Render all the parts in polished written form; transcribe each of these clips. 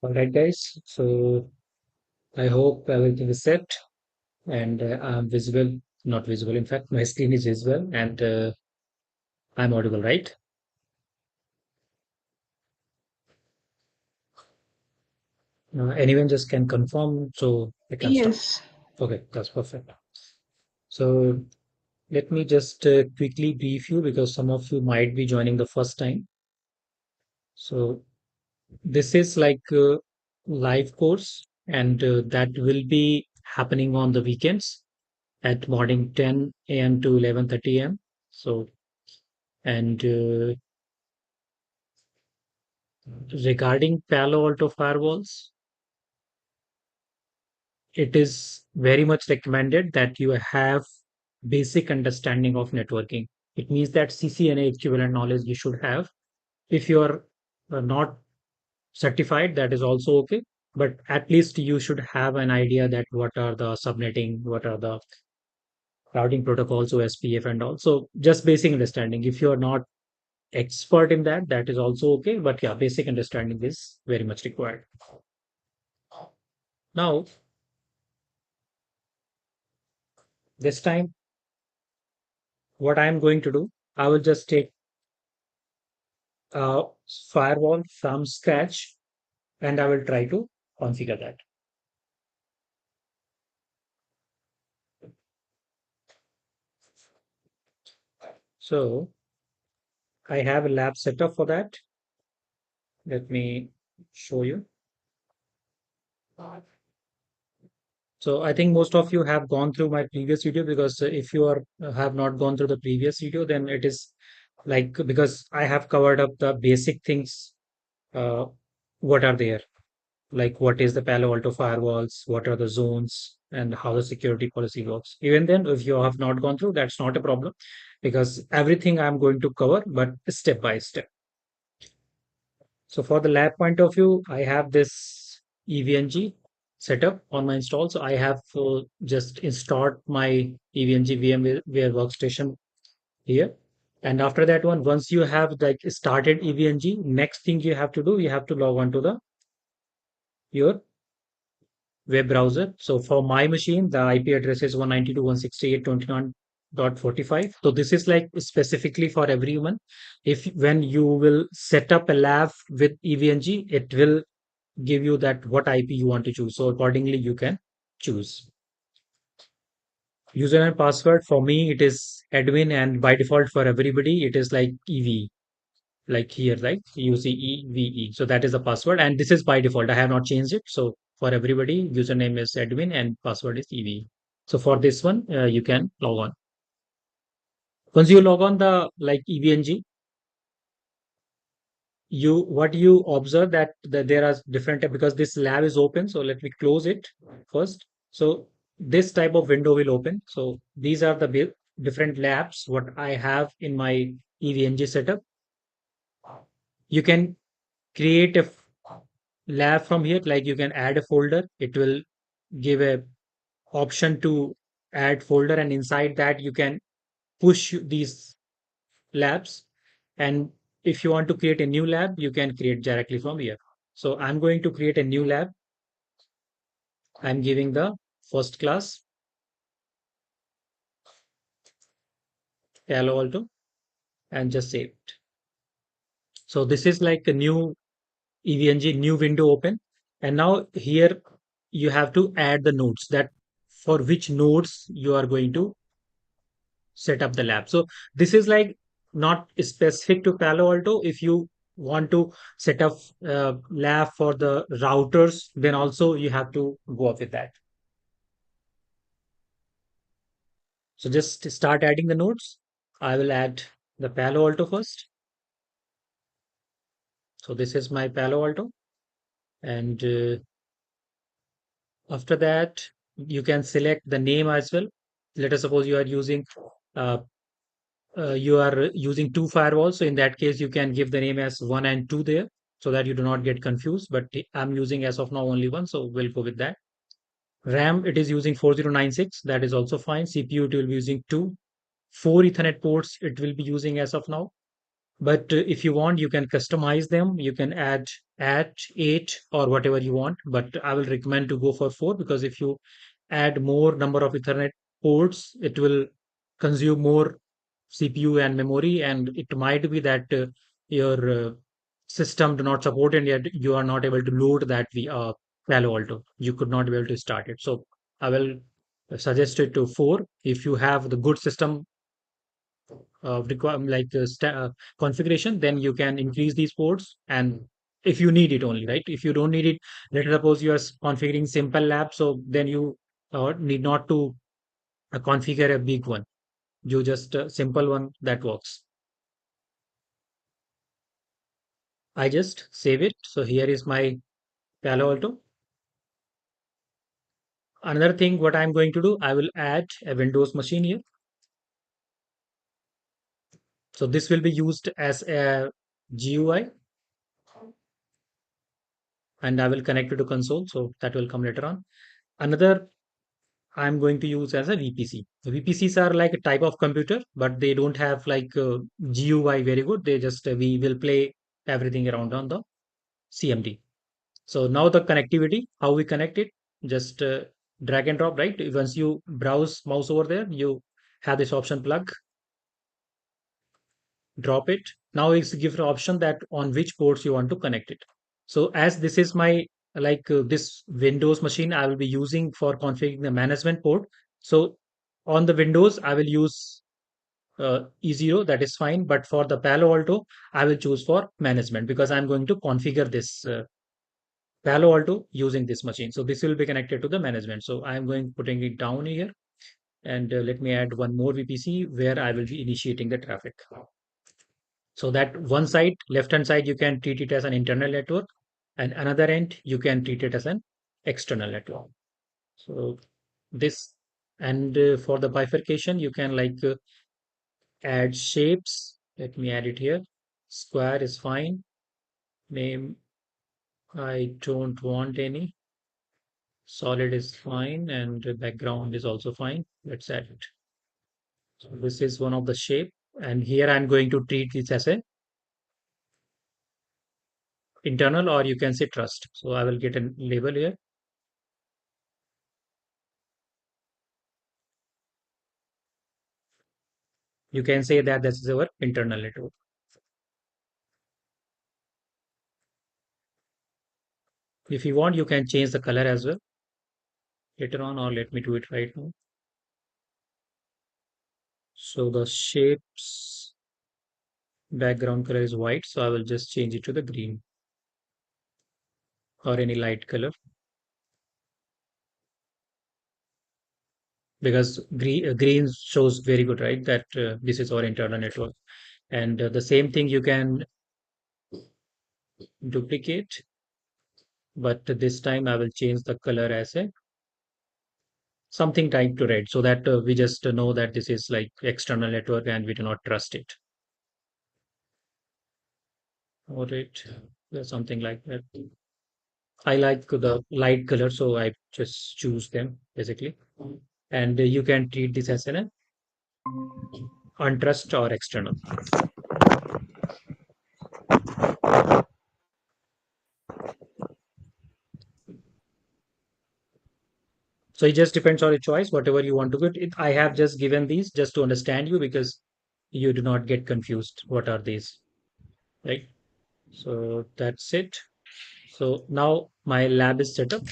All right, guys. So I hope everything is set and I'm visible, not visible. In fact, my screen is visible and I'm audible, right? Anyone just can confirm so I can start. Yes. Okay, that's perfect. So let me just quickly brief you because some of you might be joining the first time. So this is like a live course and that will be happening on the weekends at morning 10 a.m. to 11:30 a.m. So and regarding Palo Alto firewalls, it is very much recommended that you have basic understanding of networking. It means that CCNA equivalent knowledge you should have. If you are not certified, that is also okay. But at least you should have an idea that what are the subnetting, what are the routing protocols, OSPF, and all. So just basic understanding. If you are not expert in that, that is also okay. But yeah, basic understanding is very much required. Now, this time, what I'm going to do, I will just take a firewall from scratch and I will try to configure that. So I have a lab setup for that. Let me show you. So I think most of you have gone through my previous video because if you are have not gone through the previous video, then it is like because I have covered up the basic things. Uh, what are there? Like what is the Palo Alto firewalls, what are the zones, and how the security policy works. Even then, if you have not gone through, that's not a problem because everything I'm going to cover, but step by step. So for the lab point of view, I have this EVNG setup on my install. So I have just installed my EVNG VMware workstation here. And after that one, once you have like started EVNG, next thing you have to do, you have to log on to the your web browser. So for my machine, the IP address is 192.168.29.45. So this is like specifically for everyone. If when you will set up a lab with EVNG, it will give you that what IP you want to choose. So accordingly, you can choose. User and password for me, it is admin, and by default for everybody, it is like EV, like here, like UCEVE. So that is the password, and this is by default. I have not changed it. So for everybody, username is admin and password is EV. So for this one, you can log on. Once you log on the like EVNG, you what you observe that there are different because this lab is open. So let me close it first. So this type of window will open. So these are the different labs what I have in my EVNG setup. You can create a lab from here, like you can add a folder. It will give a option to add folder, and inside that you can push these labs. And if you want to create a new lab, you can create directly from here. So I'm going to create a new lab. I'm giving the first class Palo Alto and just save it. So this is like a new EVNG, new window open. And now here you have to add the nodes that for which nodes you are going to set up the lab. So this is like not specific to Palo Alto. If you want to set up lab for the routers, then also you have to go up with that. So just start adding the nodes. I will add the Palo Alto first. So this is my Palo Alto. And after that, you can select the name as well. Let us suppose uh, you are using two firewalls. So in that case, you can give the name as one and two there so that you do not get confused. But I'm using as of now only one, so we'll go with that. RAM, it is using 4096. That is also fine. CPU, it will be using two. Four Ethernet ports, it will be using as of now. But if you want, you can customize them. You can add 8 or whatever you want. But I will recommend to go for 4, because if you add more number of Ethernet ports, it will consume more CPU and memory, and it might be that your system do not support, and yet you are not able to load that via Palo Alto. You could not be able to start it. So I will suggest it to 4. If you have the good system configuration, then you can increase these ports, and if you need it only, right? If you don't need it, let's suppose you are configuring simple lab, so then you need not to configure a big one. You just simple one that works. I just save it. So here is my Palo Alto. Another thing, what I'm going to do, I will add a Windows machine here. So this will be used as a GUI, and I will connect it to console. So that will come later on. Another I'm going to use as a VPC. The VPCs are like a type of computer, but they don't have like GUI very good. They just we will play everything around on the CMD. So now the connectivity, how we connect it, just drag and drop, right? Once you browse mouse over there, you have this option plug, drop it. Now it's give the option that on which ports you want to connect it. So as this is my this Windows machine, I will be using for configuring the management port. So on the Windows, I will use E0, that is fine. But for the Palo Alto, I will choose for management, because I'm going to configure this Palo Alto using this machine. So this will be connected to the management. So I'm going putting it down here, and let me add one more VPC where I will be initiating the traffic. So that one side, left hand side, you can treat it as an internal network, and another end, you can treat it as an external network. So this, and for the bifurcation, you can add shapes. Let me add it here. Square is fine. Name, I don't want any. Solid is fine, and the background is also fine. Let's add it. So this is one of the shape, and here I'm going to treat this as a internal, or you can say trust. So I will get a label here. You can say that this is our internal network. If you want, you can change the color as well later on, or let me do it right now. So the shapes background color is white, so I will just change it to the green or any light color, because green shows very good, right? That this is our internal network. And the same thing you can duplicate, but this time I will change the color as a something type to red, so that we just know that this is like external network and we do not trust it. Or it, something like that. I like the light color, so I just choose them basically. And you can treat this as an untrust or external. So it just depends on your choice, whatever you want to do. I have just given these just to understand you, because you do not get confused. What are these, right? So that's it. So now my lab is set up.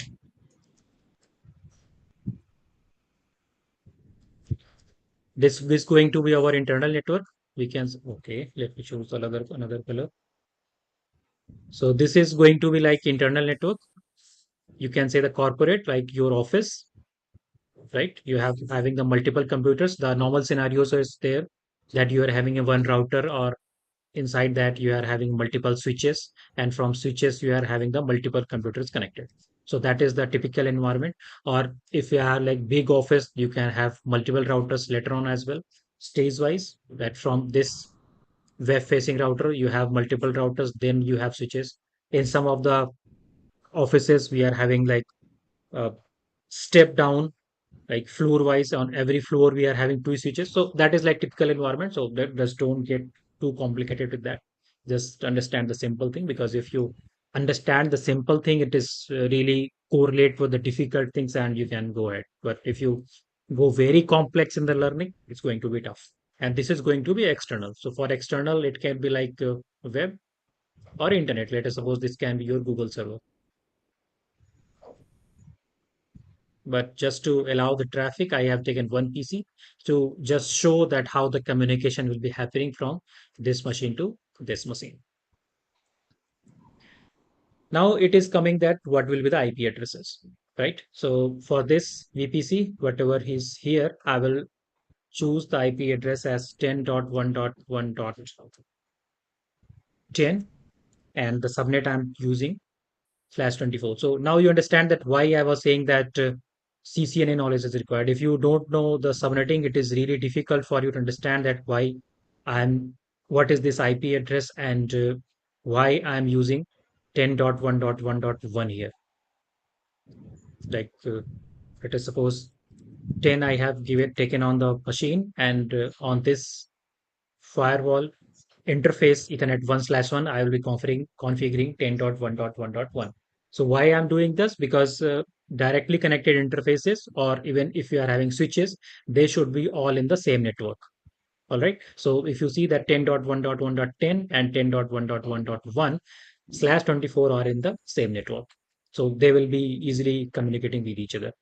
This is going to be our internal network. We can, okay, let me choose another color. So this is going to be like internal network. You can say the corporate, like your office, right? You have having the multiple computers. The normal scenarios is there that you are having a one router, or inside that you are having multiple switches, and from switches you are having the multiple computers connected. So that is the typical environment. Or if you are like big office, you can have multiple routers later on as well, stage wise, that from this web facing router you have multiple routers, then you have switches. In some of the offices we are having like uh, step down, like floor wise, on every floor we are having two switches. So that is like typical environment, so that just don't get too complicated with that. Just understand the simple thing, because if you understand the simple thing, it is really correlate with the difficult things and you can go ahead. But if you go very complex in the learning, it's going to be tough. And this is going to be external. So for external, it can be like web or internet. Let us suppose this can be your Google server. But just to allow the traffic, I have taken one PC to just show that how the communication will be happening from this machine to this machine. Now it is coming that what will be the IP addresses, right? So for this VPC, whatever is here, I will choose the IP address as 10.1.1.10, and the subnet I'm using /24. So now you understand that why I was saying that CCNA knowledge is required. If you don't know the subnetting, it is really difficult for you to understand that why I'm what is this IP address, and why I'm using 10.1.1.1 here. Like let us suppose 10 I have given taken on the machine, and on this firewall interface Ethernet 1/1, I will be configuring 10.1.1.1. So why I'm doing this? Because directly connected interfaces, or even if you are having switches, they should be all in the same network. All right. So if you see that 10.1.1.10 and 10.1.1.1/24 are in the same network. So they will be easily communicating with each other.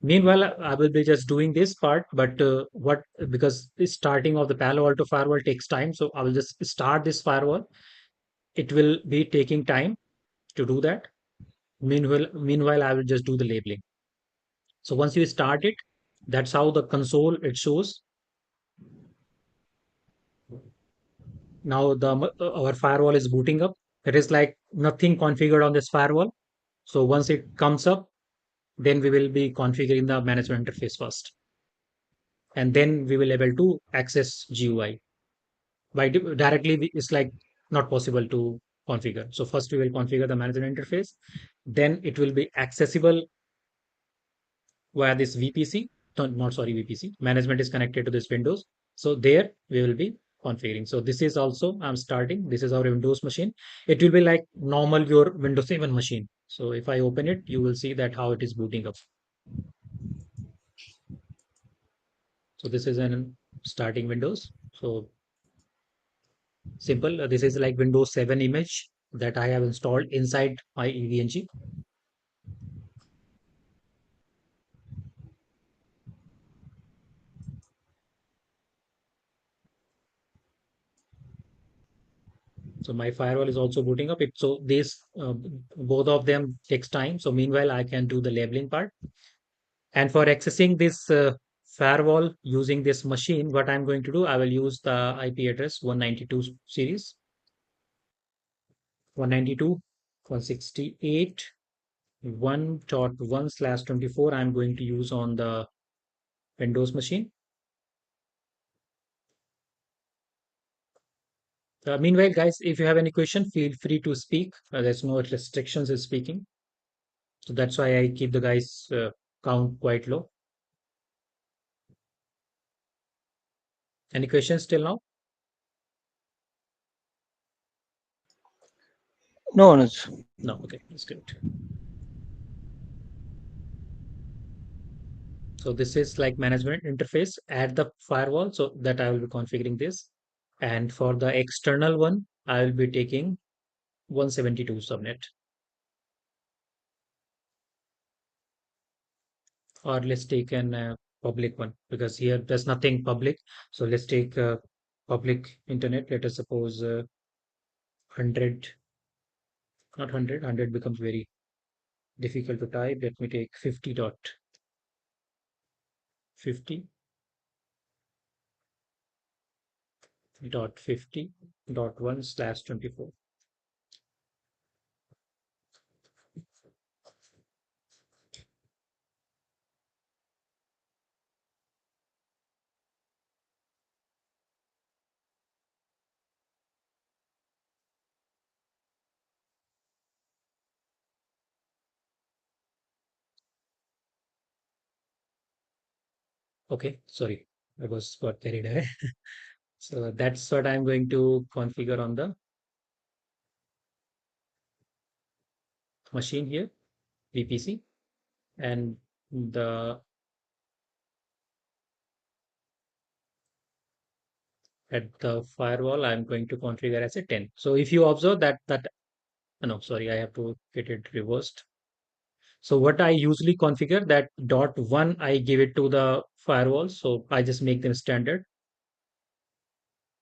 Meanwhile, I will be just doing this part, but what because the starting of the Palo Alto firewall takes time, so I will just start this firewall. It will be taking time to do that. Meanwhile, I will just do the labeling. So once you start it, that's how the console it shows. Now our firewall is booting up. It is like nothing configured on this firewall. So once it comes up, then we will be configuring the management interface first, and then we will able to access GUI. Directly it's like not possible to configure. So first we will configure the management interface, then it will be accessible via this VPC. Not sorry, VPC management is connected to this Windows. So there we will be configuring. So this is also I'm starting. This is our Windows machine. It will be like normal your Windows 7 machine. So if I open it, you will see that how it is booting up. So this is an starting Windows. So simple. This is like Windows 7 image that I have installed inside my EVNG. So my firewall is also booting up. It so this both of them takes time. So meanwhile, I can do the labeling part. And for accessing this firewall using this machine, what I'm going to do, I will use the IP address 192 series 192.168.1.1/24. I'm going to use on the Windows machine. Meanwhile, guys, if you have any question, feel free to speak. There's no restrictions in speaking. So that's why I keep the guys count quite low. Any questions till now? No, Anuj. No. Okay, that's good. So this is like management interface at the firewall. So that I will be configuring this. And for the external one, I will be taking 172 subnet. Or let's take an public one, because here there's nothing public. So let's take public internet. Let us suppose 100, not 100 becomes very difficult to type. Let me take 50.50.50.1/24. Okay, sorry, I was got carried away. So that's what I'm going to configure on the machine here, VPC, and the at the firewall, I'm going to configure as a 10. So if you observe that no, sorry, I have to get it reversed. So what I usually configure that dot one, I give it to the firewall. So I just make them standard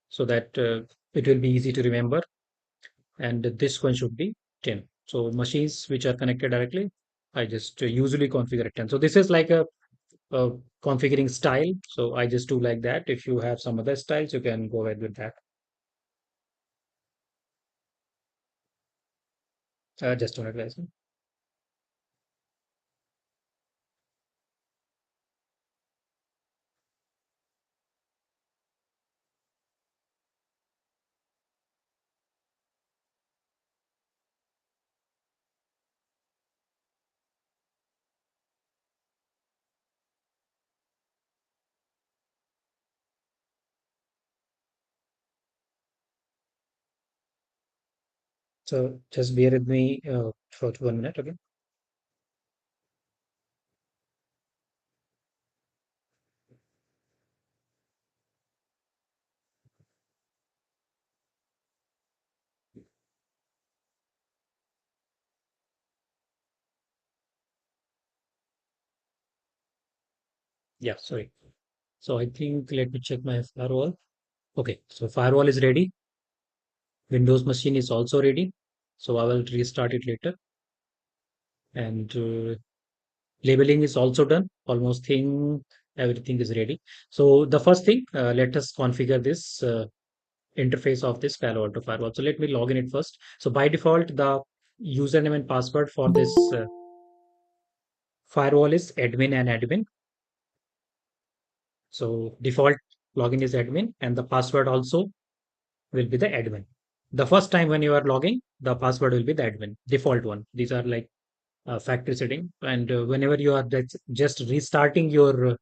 so that it will be easy to remember. And this one should be 10. So machines which are connected directly, I just usually configure at 10. So this is like a configuring style. So I just do like that. If you have some other styles, you can go ahead with that. Just on it, guys. So just bear with me for 1 minute, okay? Yeah, sorry. So I think let me check my firewall. Okay, so firewall is ready. Windows machine is also ready. So I will restart it later. And labeling is also done. Almost thing everything is ready. So the first thing, let us configure this interface of this Palo Alto firewall. So let me log in it first. So by default, the username and password for this firewall is admin and admin. So default login is admin, and the password also will be the admin. The first time when you are logging, the password will be the admin, default one. These are like factory setting. And whenever you are just restarting your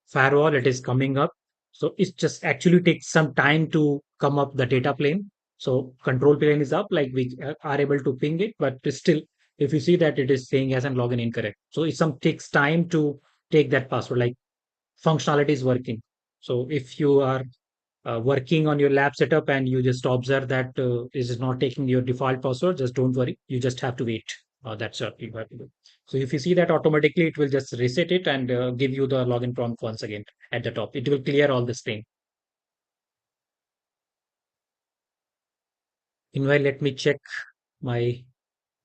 firewall, it is coming up. So it just actually takes some time to come up the data plane. So control plane is up, like we are able to ping it, but still, if you see that it is saying as an login incorrect. So it some takes time to take that password, like functionality is working. So if you are working on your lab setup and you just observe that it is not taking your default password, just don't worry. You just have to wait. That's what you have to do. So if you see that automatically, it will just reset it and give you the login prompt once again at the top. It will clear all this thing. Meanwhile, let me check my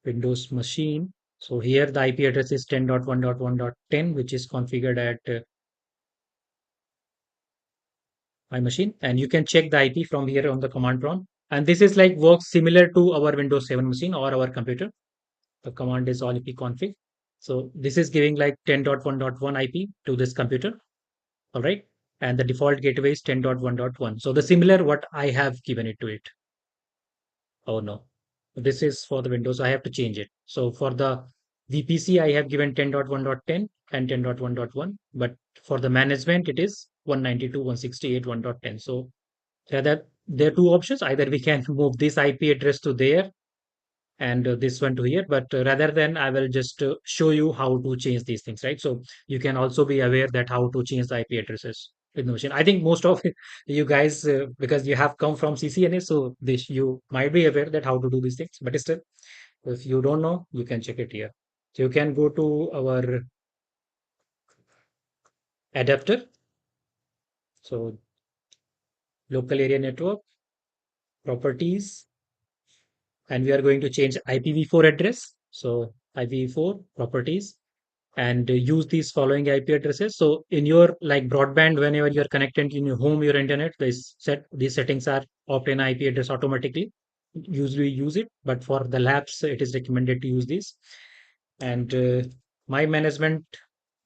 Windows machine. So here the IP address is 10.1.1.10, which is configured at my machine. And you can check the IP from here on the command prompt. And this is like works similar to our Windows 7 machine or our computer. The command is all ipconfig. So this is giving like 10.1.1 IP to this computer. All right. And the default gateway is 10.1.1. So the similar what I have given it to it. Oh no. This is for the Windows. I have to change it. So for the VPC, I have given 10.1.10 and 10.1.1. But for the management, it is 192.168.1.10. So there are two options. Either we can move this IP address to there and this one to here, but rather than I will just show you how to change these things, right? So you can also be aware that how to change the IP addresses with Notion. I think most of you guys, because you have come from CCNA, so this you might be aware that how to do these things, but still, if you don't know, you can check it here. So you can go to our adapter. So local area network, properties, and we are going to change IPv4 address. So IPv4 properties and use these following IP addresses. So in your like broadband, whenever you're connected in your home, your internet, these settings are opt-in IP address automatically. Usually use it, but for the labs, it is recommended to use this. And my management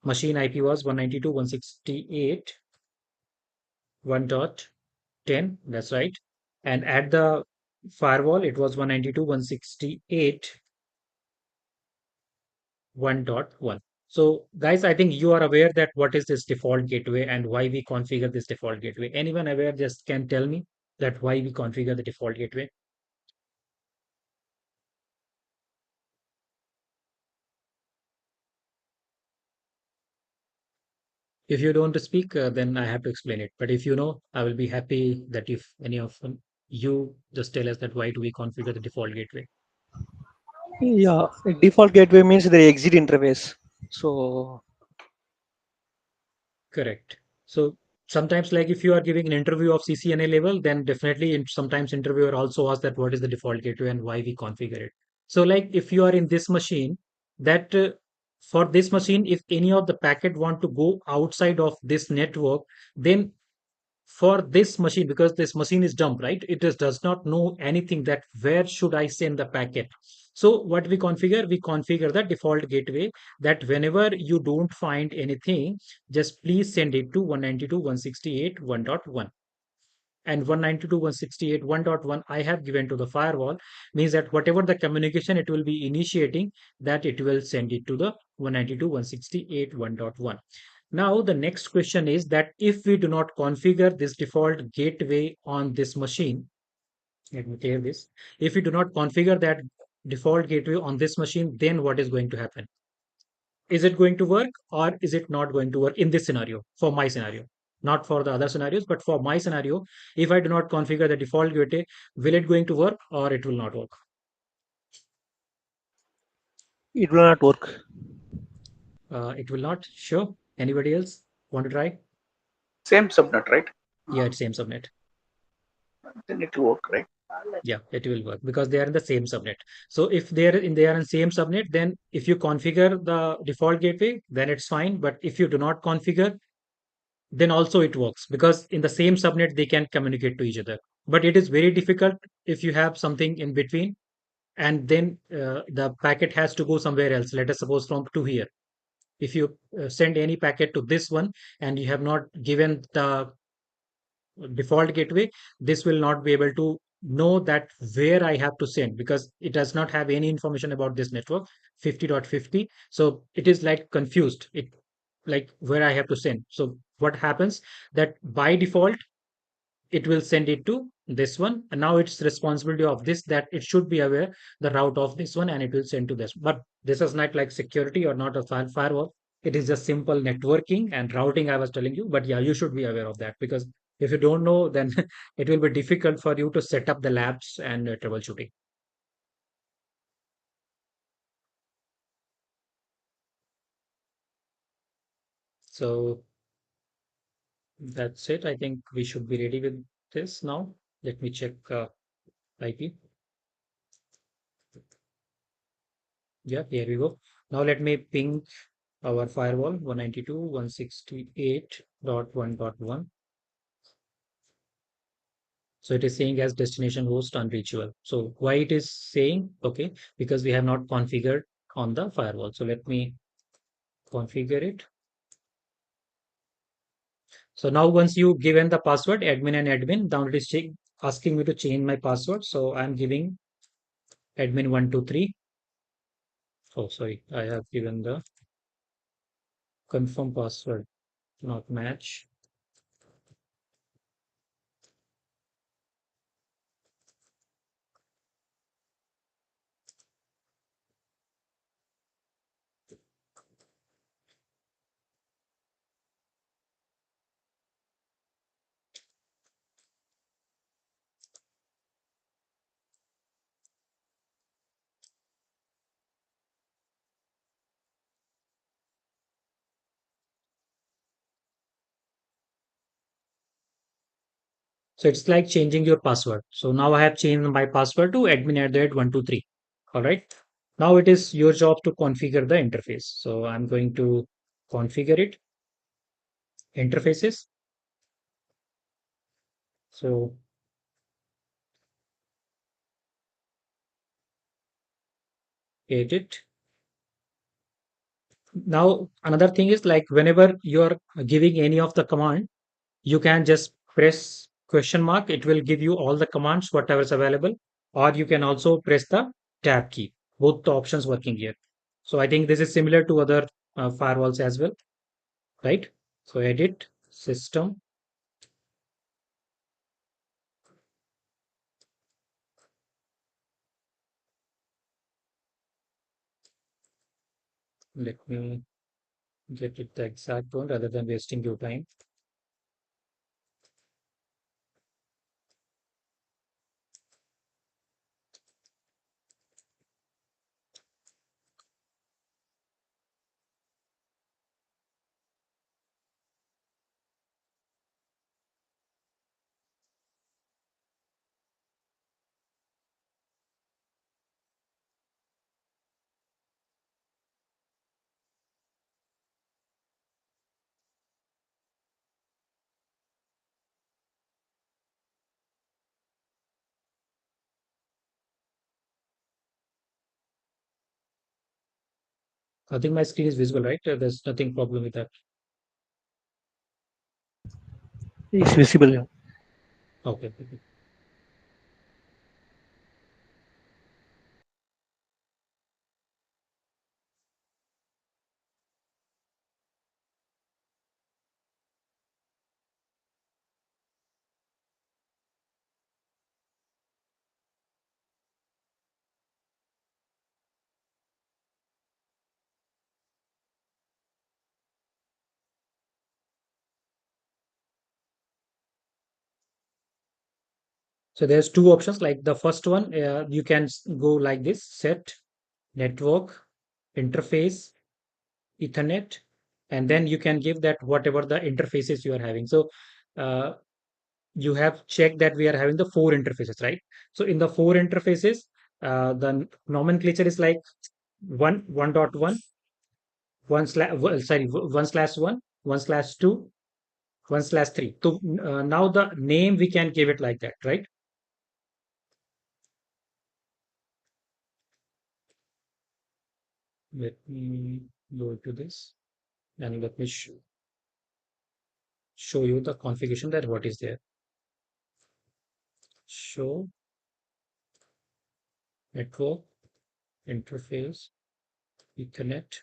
machine IP was 192.168.1.10. That's right. And at the firewall, it was 192.168.1.1. So guys, I think you are aware that what is this default gateway and why we configure this default gateway. Anyone aware just can tell me that why we configure the default gateway? If you don't speak, then I have to explain it. But if you know, I will be happy that if any of you just tell us that why do we configure the default gateway. Yeah, default gateway means the exit interface. So Correct. So sometimes, like if you are giving an interview of CCNA level, then definitely sometimes interviewer also asks that what is the default gateway and why we configure it. So like if you are in this machine, that for this machine, if any of the packet want to go outside of this network, then for this machine, because this machine is dumb, right, it just does not know anything that where should I send the packet. So what we configure the default gateway that whenever you don't find anything, just please send it to 192.168.1.1. And 192.168.1.1 I have given to the firewall, means that whatever the communication it will be initiating, that it will send it to the 192.168.1.1. Now the next question is that if we do not configure this default gateway on this machine, let me clear this. If we do not configure that default gateway on this machine, then what is going to happen? Is it going to work or is it not going to work in this scenario? For my scenario, not for the other scenarios, but for my scenario, if I do not configure the default gateway, will it going to work or it will not work? it will not work. It will not. Sure. Anybody else want to try? Same subnet, right? Yeah, it's same subnet. Then it will work, right? Yeah, it will work because they are in the same subnet. So if they are in same subnet, then if you configure the default gateway, then it's fine. But if you do not configure, then also it works because in the same subnet they can communicate to each other. But it is very difficult if you have something in between and then the packet has to go somewhere else. Let us suppose from to here. If you send any packet to this one and you have not given the default gateway, this will not be able to know that where I have to send because it does not have any information about this network 50.50. So it is like confused. It like where I have to send. So what happens that by default it will send it to this one, and now it's responsibility of this that it should be aware the route of this one and it will send to this. But this is not like security or not a firewall. It is just simple networking and routing I was telling you. But yeah, you should be aware of that because if you don't know, then it will be difficult for you to set up the labs and troubleshooting. So that's it. I think we should be ready with this now. Let me check IP. Yeah, here we go. Now let me ping our firewall 192.168.1.1. So it is saying as destination host unreachable. So why it is saying okay, because we have not configured on the firewall. So let me configure it. So now once you given the password admin and admin, now it is asking me to change my password. So I'm giving admin 123. Oh, sorry, I have given the confirm password not match. So it's like changing your password. So now I have changed my password to admin at the rate 123. All right. Now it is your job to configure the interface. So I'm going to configure it, interfaces. So edit. Now another thing is like whenever you're giving any of the command, you can just press question mark. It will give you all the commands, whatever is available, or you can also press the tab key. Both the options working here. So I think this is similar to other firewalls as well, right? So edit system. Let me get it the exact one rather than wasting your time. I think my screen is visible, right? There's nothing problem with that. It's visible. Yeah. Okay. So there's two options. Like the first one, you can go like this: set network interface Ethernet, and then you can give that whatever the interfaces you are having. So uh, you have checked that we are having the four interfaces, right? So in the four interfaces, the nomenclature is like one dot one slash sorry 1/1, 1/2, 1/3. So now the name we can give it like that, right? Let me go to this and let me show you the configuration that what is there. Show network interface Ethernet.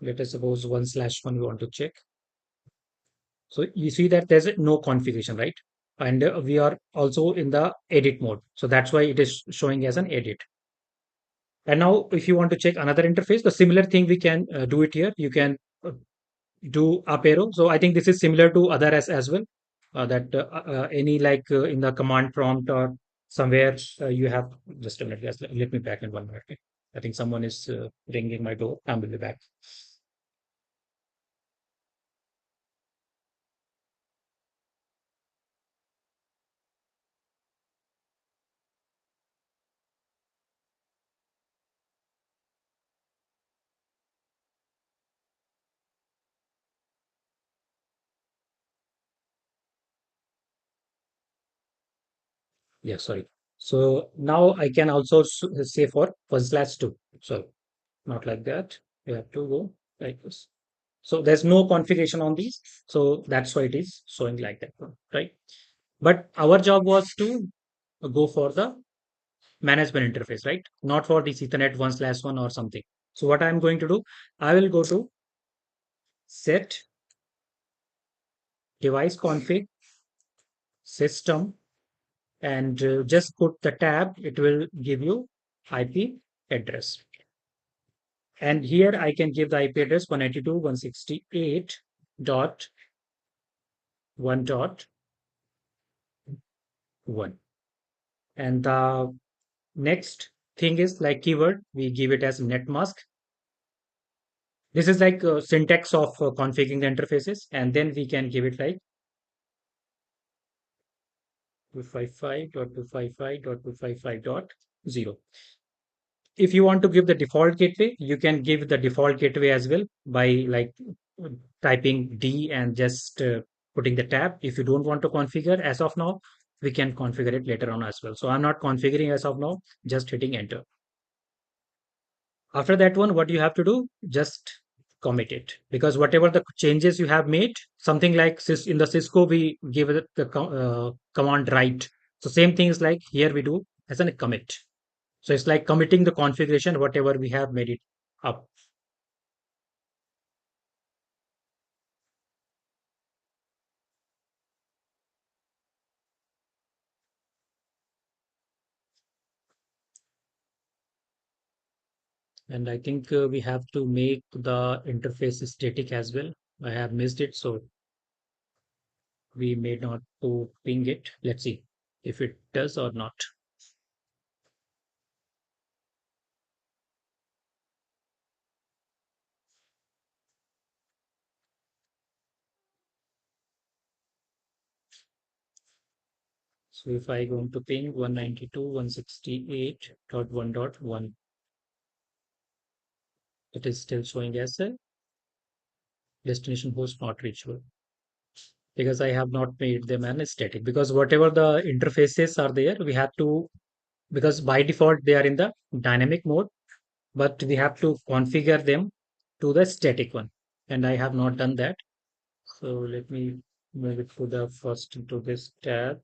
Let us suppose 1/1 we want to check. So you see that there's no configuration, right? And we are also in the edit mode. So that's why it is showing as an edit. And now if you want to check another interface, the similar thing we can do it here. You can do up arrow. So I think this is similar to other as well. That any like in the command prompt or somewhere you have just a minute. Yes, let me back in 1 minute. Okay? I think someone is ringing my door. I will be back. Yeah, sorry. So now I can also say for 1/2. So not like that. You have to go like this. So there's no configuration on these. So that's why it is showing like that, right? But our job was to go for the management interface, right? Not for this Ethernet 1/1 or something. So what I'm going to do, I will go to set device config system and just put the tab. It will give you IP address. And here I can give the IP address 192.168.1.1. And the next thing is like keyword, we give it as net mask. This is like syntax of configuring the interfaces. And then we can give it like 255.255.255.0. If you want to give the default gateway, you can give the default gateway as well by like typing D and just putting the tab. If you don't want to configure as of now, we can configure it later on as well. So I'm not configuring as of now, just hitting enter. After that one, what you have to do, just commit it, because whatever the changes you have made, something like in the Cisco, we give it the command write. So same things like here we do as a commit. So it's like committing the configuration, whatever we have made it up. And I think we have to make the interface static as well. I have missed it, so we may not to ping it. Let's see if it does or not. So if I go to ping 192.168.1.1, it is still showing as a destination host not reachable because I have not made them an static. Because whatever the interfaces are there, we have to, because by default they are in the dynamic mode, but we have to configure them to the static one. And I have not done that. So let me move it to the first into this tab.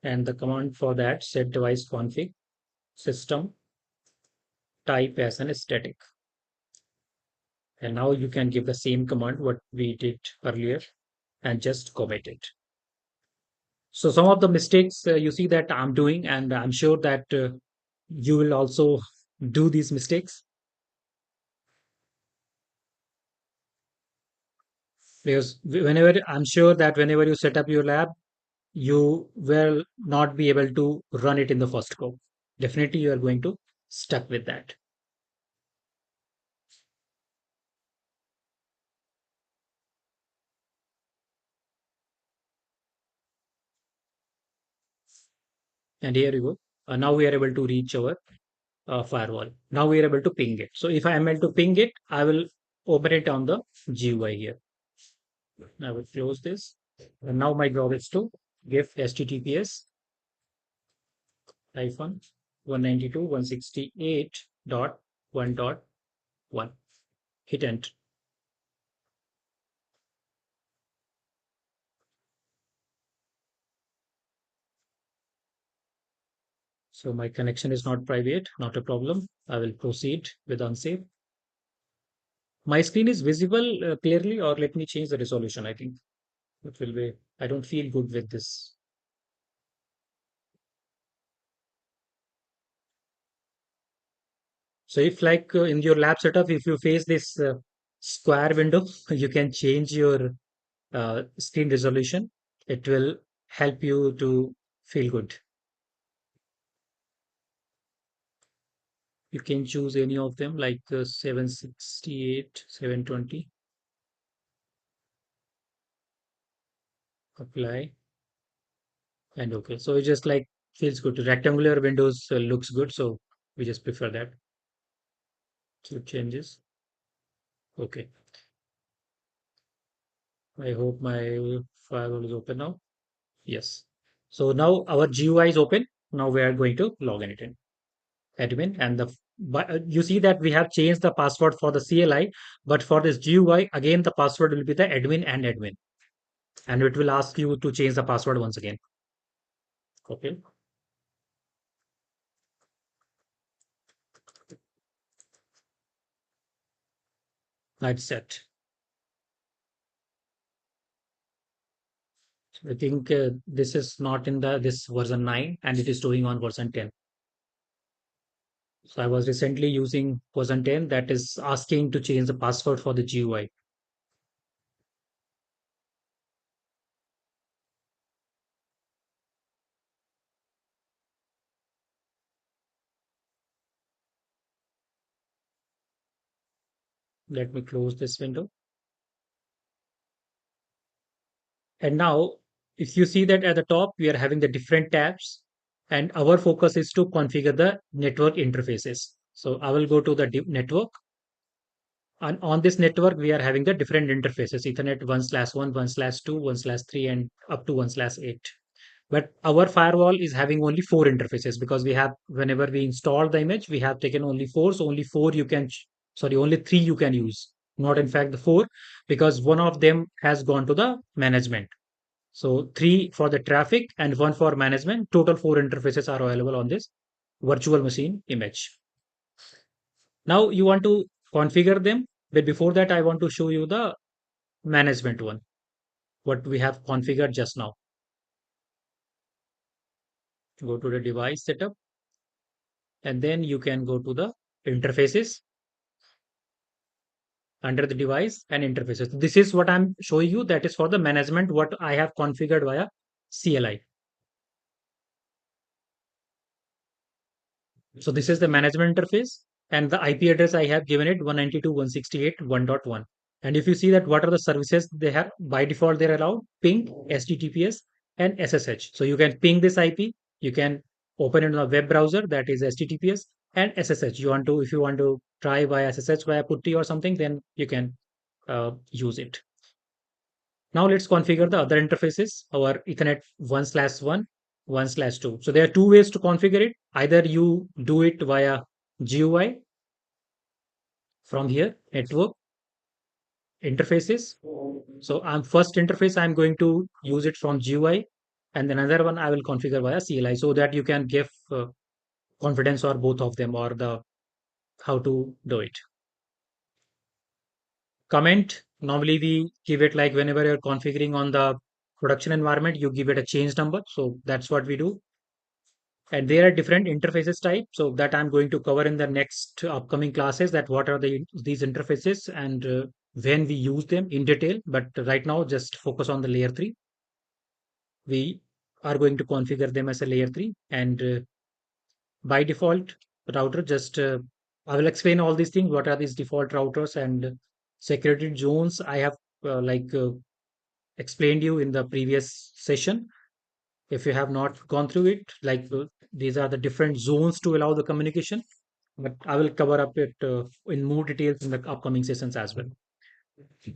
And the command for that set device config system type as an static. And now you can give the same command what we did earlier and just commit it. So some of the mistakes you see that I'm doing, and I'm sure that you will also do these mistakes because whenever I'm sure that whenever you set up your lab, you will not be able to run it in the first go. Definitely, you are going to stuck with that. And here you go. Now we are able to reach our firewall. Now we are able to ping it. So if I am able to ping it, I will open it on the GUI here. I will close this. And now my job is to give HTTPS hyphen 192.168.1.1. Hit enter. So my connection is not private, not a problem. I will proceed with unsafe. My screen is visible clearly, or let me change the resolution. I think it will be. I don't feel good with this. So if like in your lab setup, if you face this square window, you can change your screen resolution. It will help you to feel good. You can choose any of them like 768, 720, apply, and okay. So it just like feels good. Rectangular windows looks good, so we just prefer that. So it changes. Okay. I hope my firewall is open now. Yes. So now our GUI is open. Now we are going to log in it in admin and the but you see that we have changed the password for the CLI, but for this GUI again the password will be the admin and admin, and it will ask you to change the password once again. Okay, that's set. I think this is not in the this version 9 and it is showing on version 10. So I was recently using version 10 that is asking to change the password for the GUI. Let me close this window. And now, if you see that at the top, we are having the different tabs, and our focus is to configure the network interfaces. So I will go to the network, and on this network, we are having the different interfaces: Ethernet 1/1, 1/2, 1/3, and up to 1/8. But our firewall is having only four interfaces because we have, whenever we install the image, we have taken only four. So only four you can, sorry, only three you can use. Not in fact the four, because one of them has gone to the management. So three for the traffic and one for management. Total four interfaces are available on this virtual machine image. Now you want to configure them, but before that, I want to show you the management one, what we have configured just now. Go to the device setup, and then you can go to the interfaces under the device and interfaces. This is what I'm showing you. That is for the management, what I have configured via CLI. So this is the management interface, and the IP address I have given it 192.168.1.1. And if you see that what are the services they have, by default they're allowed ping, HTTPS, and SSH. So you can ping this IP, you can open it in a web browser, that is HTTPS, and SSH. You want to, if you want to try via SSH via putty or something, then you can use it. Now let's configure the other interfaces, our Ethernet 1/1, 1/2. So there are two ways to configure it. Either you do it via GUI from here, network interfaces. So I'm first interface, I'm going to use it from GUI, and then another one I will configure via CLI, so that you can give confidence or both of them, or the how to do it. Comment, normally we give it like whenever you're configuring on the production environment, you give it a change number. So that's what we do. And there are different interfaces type, so that I'm going to cover in the next upcoming classes, that what are these interfaces, and when we use them in detail. But right now just focus on the layer 3. We are going to configure them as a layer 3, and by default router, just I will explain all these things, what are these default routers and security zones. I have explained you in the previous session. If you have not gone through it, like these are the different zones to allow the communication, but I will cover up it in more details in the upcoming sessions as well.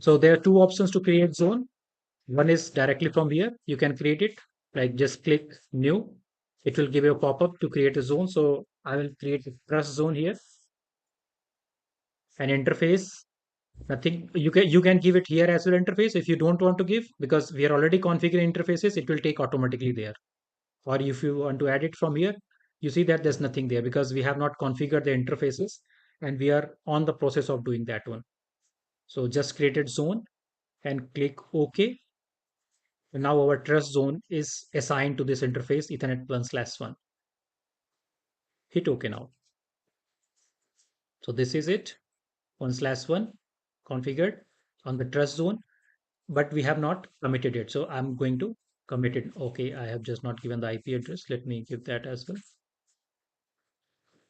So there are two options to create zone. One is directly from here, you can create it, like just click new. It will give you a pop-up to create a zone. So I will create a trust zone here, an interface. Nothing, you can give it here as well interface if you don't want to give, because we are already configuring interfaces, it will take automatically there. Or if you want to add it from here, you see that there's nothing there because we have not configured the interfaces, and we are on the process of doing that one. So just created zone and click OK. And now our trust zone is assigned to this interface Ethernet 1/1. Hit OK now. So this is it, 1/1 configured on the trust zone, but we have not committed it. So I'm going to commit it. Okay, I have just not given the IP address. Let me give that as well.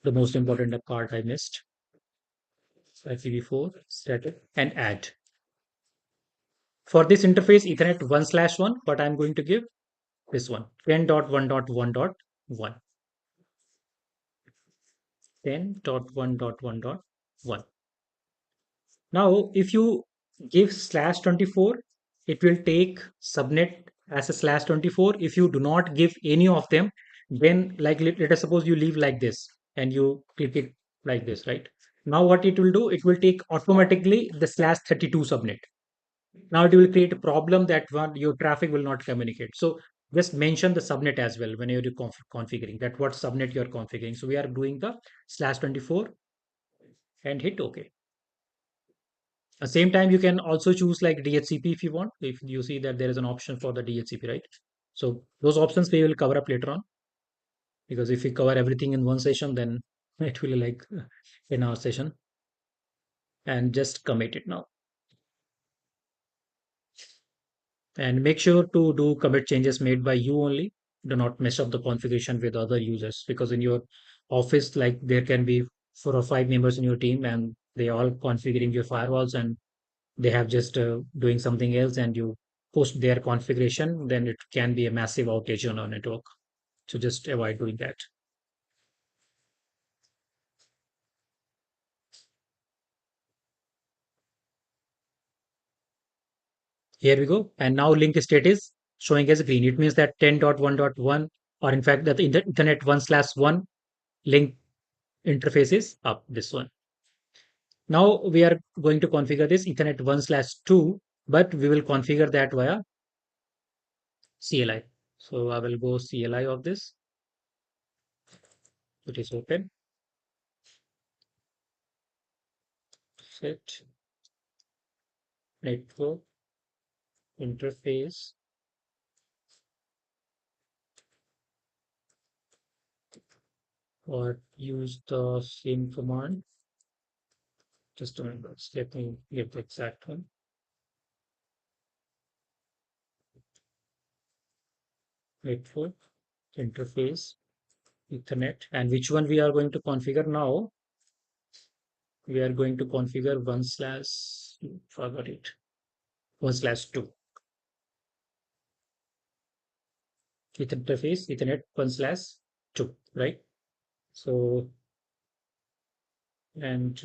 The most important part I missed. IPv4 static and add. For this interface Ethernet 1/1, what I'm going to give this one, 10.1.1.1. 10.1.1.1. Now, if you give /24, it will take subnet as a /24. If you do not give any of them, then like let us suppose you leave like this and you click it like this, right? Now what it will do, it will take automatically the /32 subnet. Now it will create a problem that one, your traffic will not communicate. So just mention the subnet as well when you're configuring that, what subnet you're configuring. So we are doing the /24 and hit OK. At the same time, you can also choose like DHCP if you want. If you see that there is an option for the DHCP, right? So those options we will cover up later on, because if we cover everything in one session, then it will like in our session. And just commit it now. And make sure to do commit changes made by you only. Do not mess up the configuration with other users, because in your office, like there can be 4 or 5 members in your team and they all configuring your firewalls, and they have just doing something else, and you post their configuration, then it can be a massive outage on our network. So just avoid doing that. Here we go. And now link state is showing as green. It means that 10.1.1, or in fact that the Ethernet 1/1 link interface is up, this one. Now we are going to configure this Ethernet 1/2, but we will configure that via CLI. So I will go CLI of this. It is open. Set network interface or use the same command. Just a minute, let me give the exact one. Network, interface, Ethernet, and which one we are going to configure now? We are going to configure 1 slash, forgot it, 1/2. Interface, Ethernet 1/2, right? So, and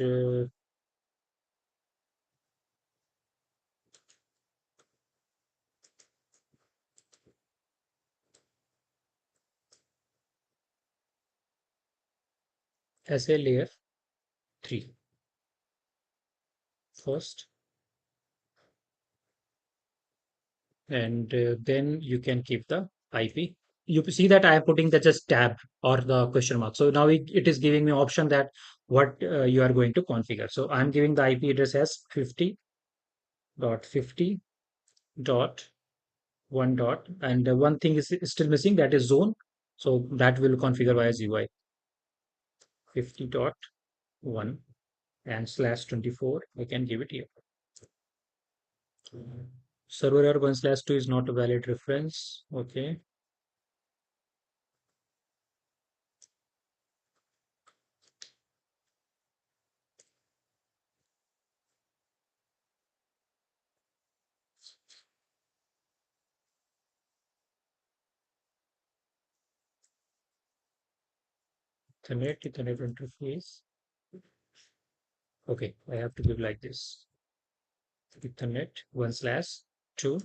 as a layer 3 first, and then you can keep the IP. You see that I am putting the just tab or the question mark. So now it is giving me option that what you are going to configure. So I'm giving the IP address as 50.50.1 dot, and one thing is still missing, that is zone. So that will configure via GUI 50.1 and /24. I can give it here. Server error 1/2 is not a valid reference. Okay. Ethernet interface. Okay, I have to give like this. Ethernet 1/2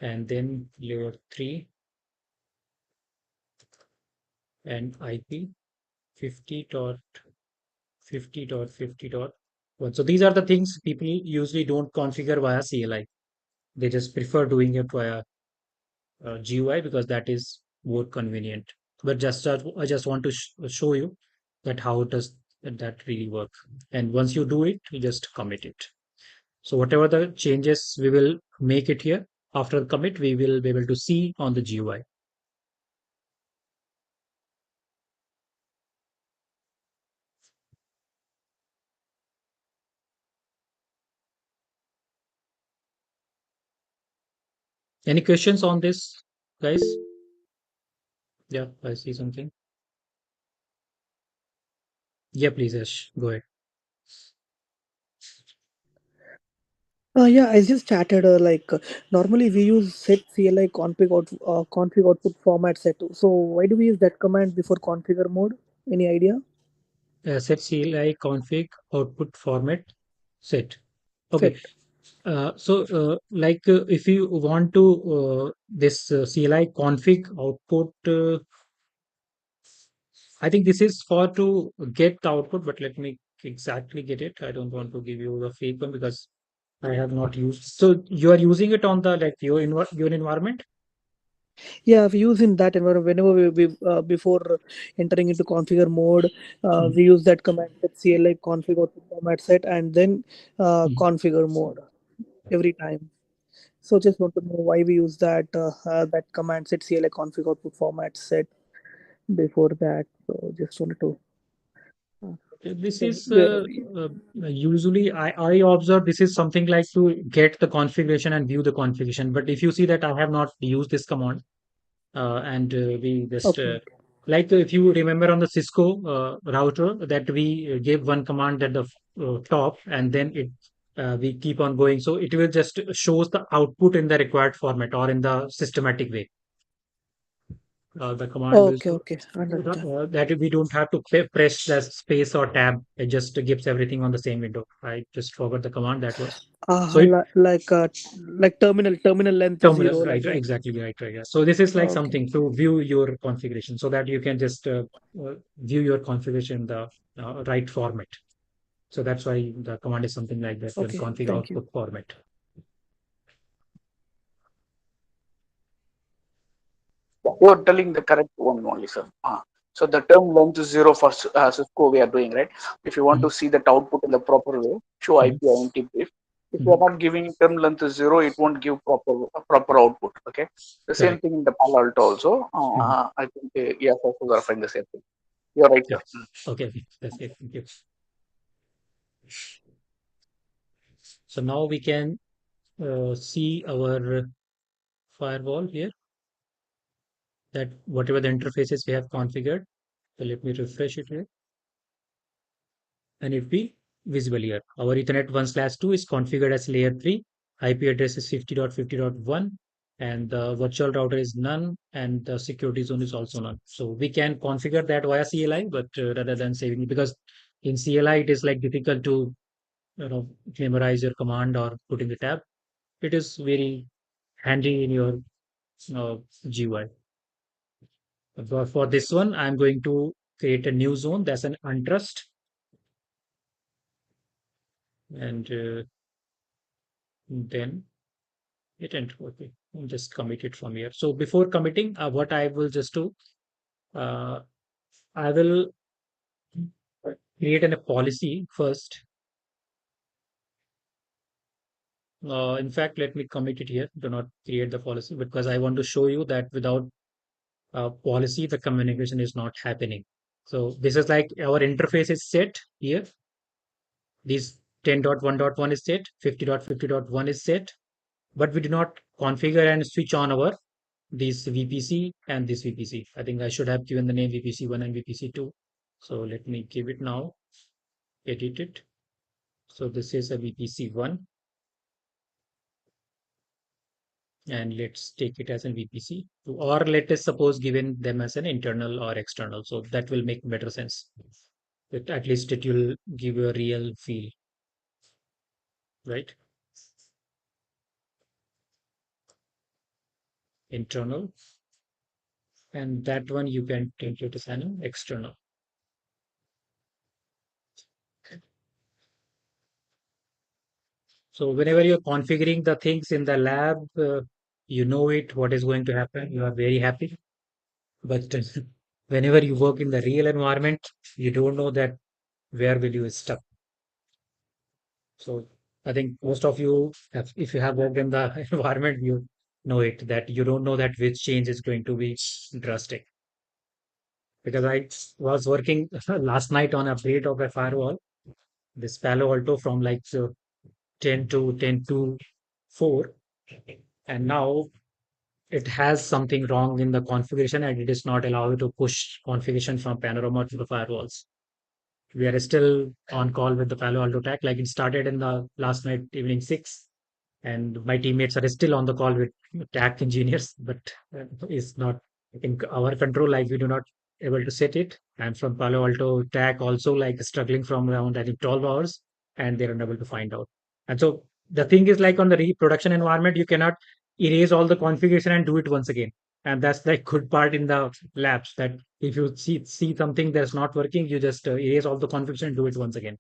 and then layer 3 and IP 50.50.50.1. So these are the things people usually don't configure via CLI. They just prefer doing it via GUI because that is more convenient. But I just want to show you that how does that really work. And once you do it, you just commit it. So whatever the changes we will make it here, after the commit, we will be able to see on the GUI. Any questions on this, guys? Yeah, I see something. Yeah, please, Ash, go ahead. Yeah, I just chatted. Normally we use set CLI config output format set. So why do we use that command before configure mode? Any idea? Set CLI config output format set. Okay. Set. If you want to this CLI config output, I think this is for to get the output, but let me exactly get it. I don't want to give you the fake one because I have not used. So you are using it on the like your environment. Yeah, we use in that environment whenever before entering into configure mode, Mm, we use that command set CLI config output format set and then mm. configure mode every time. So just want to know why we use that command set CLI config output format set before that. So just wanted to. This Yeah, is usually I observe this is something like to get the configuration and view the configuration. But if you see that I have not used this command, and we just okay. like if you remember on the Cisco router that we gave one command at the top and then it we keep on going, so it will just shows the output in the required format or in the systematic way. The command will Okay, okay, understand. that we don't have to press the space or tab. It just gives everything on the same window. I just forgot the command that was. So it Like terminal length terminal, zero right, like right, that. exactly, right, right. Yeah. So this is like Okay, something to view your configuration so that you can just view your configuration in the right format. So that's why the command is something like that, okay. config Thank you. output format. You're telling the correct one only, sir. So the term length is zero for Cisco we are doing, right? If you want Mhm, to see that output in the proper way, show mhm, IP INT brief. If you mhm. are not giving term length is zero, it won't give proper output. Okay. The same Correct. thing in the Palo Alto also. Mhm. I think yes, also referring the same thing. You're right, Yeah. sir. Okay. Okay. That's it. Thank you. So now we can see our firewall here, that whatever the interfaces we have configured. So let me refresh it here, and it be visible here. Our Ethernet 1/2 is configured as layer 3. IP address is 50.50.1, and the virtual router is none, and the security zone is also none. So we can configure that via CLI, but rather than saving it, because in CLI it is like difficult to memorize your command or put in the tab. It is very handy in your GUI. But for this one, I'm going to create a new zone. That's an untrust, and then hit enter. Okay, I'll just commit it from here. So before committing, what I will just do, uh, I will create a policy first. In fact, let me commit it here. Do not create the policy, because I want to show you that without policy, the communication is not happening. So this is like our interface is set here. This 10.1.1 is set, 50.50.1 is set, but we do not configure and switch on our this VPC and this VPC. I think I should have given the name VPC1 and VPC2. So let me give it now, edit it. So this is a VPC1, and let's take it as a VPC2, or let us suppose given them as an internal or external. So that will make better sense. At least it will give you a real feel, right? Internal, and that one you can take it as an external. So whenever you're configuring the things in the lab, you know it, what is going to happen. You are very happy. But whenever you work in the real environment, you don't know that where will you stuck. So I think most of you, if you have worked in the environment, you know it, that you don't know that which change is going to be drastic. Because I was working last night on a upgrade of a firewall, this Palo Alto from like 10 to 10 to 4, and now it has something wrong in the configuration, and it is not allowed to push configuration from Panorama to the firewalls. We are still on call with the Palo Alto tech. Like, it started in the last night evening 6, and my teammates are still on the call with tech engineers, but it's not in our control. Like, we do not able to set it. And from Palo Alto tech also, like, struggling from around, I think, 12 hours, and they're unable to find out. And so the thing is, like, on the reproduction environment, you cannot erase all the configuration and do it once again. And that's the good part in the labs, that if you see something that's not working, you just erase all the configuration and do it once again.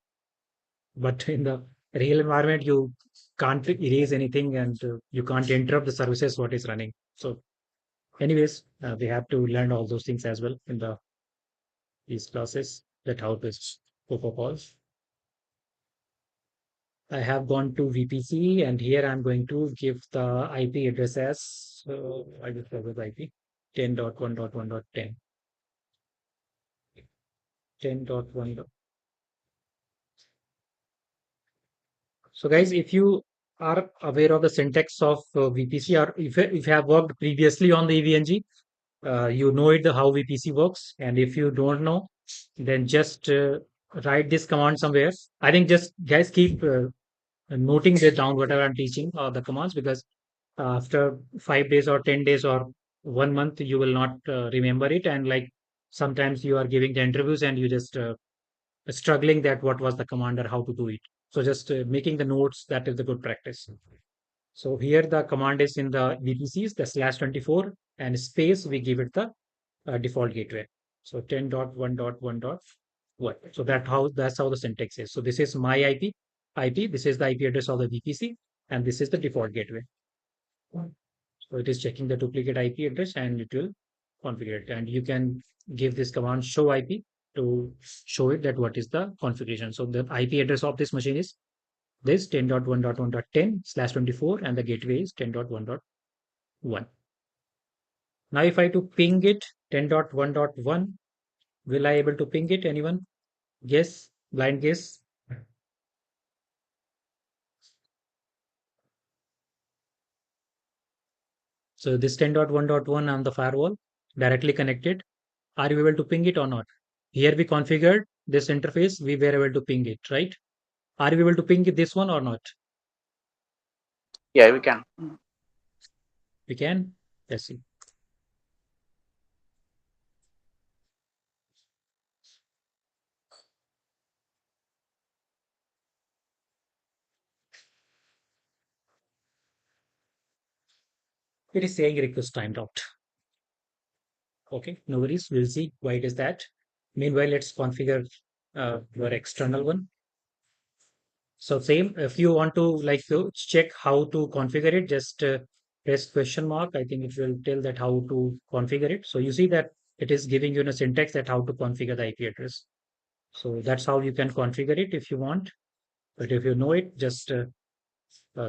But in the real environment, you can't erase anything, and you can't interrupt the services what is running. So anyways, we have to learn all those things as well in the these classes, that how to protocols. I have gone to VPC, and here I'm going to give the IP address as I just forgot the IP 10.1.1.10. 10.1. So guys, if you are aware of the syntax of VPC, or if you have worked previously on the EVNG, you know it, the how VPC works. And if you don't know, then just write this command somewhere. I think just guys keep noting this down, whatever I'm teaching, the commands, because after 5 days or 10 days or 1 month, you will not remember it. And like, sometimes you are giving the interviews and you just struggling that what was the command or how to do it. So just making the notes, that is the good practice. So here the command is in the VPCs, the /24, and space, we give it the default gateway. So 10.1.1.1. So that's how the syntax is. So this is my IP. This is the IP address of the VPC, and this is the default gateway. So it is checking the duplicate IP address, and it will configure it. And you can give this command show IP to show it that what is the configuration. So the IP address of this machine is this 10.1.1.10/24, and the gateway is 10.1.1. Now if I to ping it 10.1.1, Will I able to ping it? Anyone? Guess? Blind guess? So this 10.1.1 on the firewall directly connected. Are you able to ping it or not? Here we configured this interface. We were able to ping it, right? Are you able to ping this one or not? Yeah, we can. We can. Let's see. It is saying request timed out. Okay, no worries. We'll see why it is that. Meanwhile, let's configure your external one. So same, if you want to like to check how to configure it, just press question mark. I think it will tell that how to configure it. So you see that it is giving you a syntax that how to configure the IP address. So that's how you can configure it if you want. But if you know it, just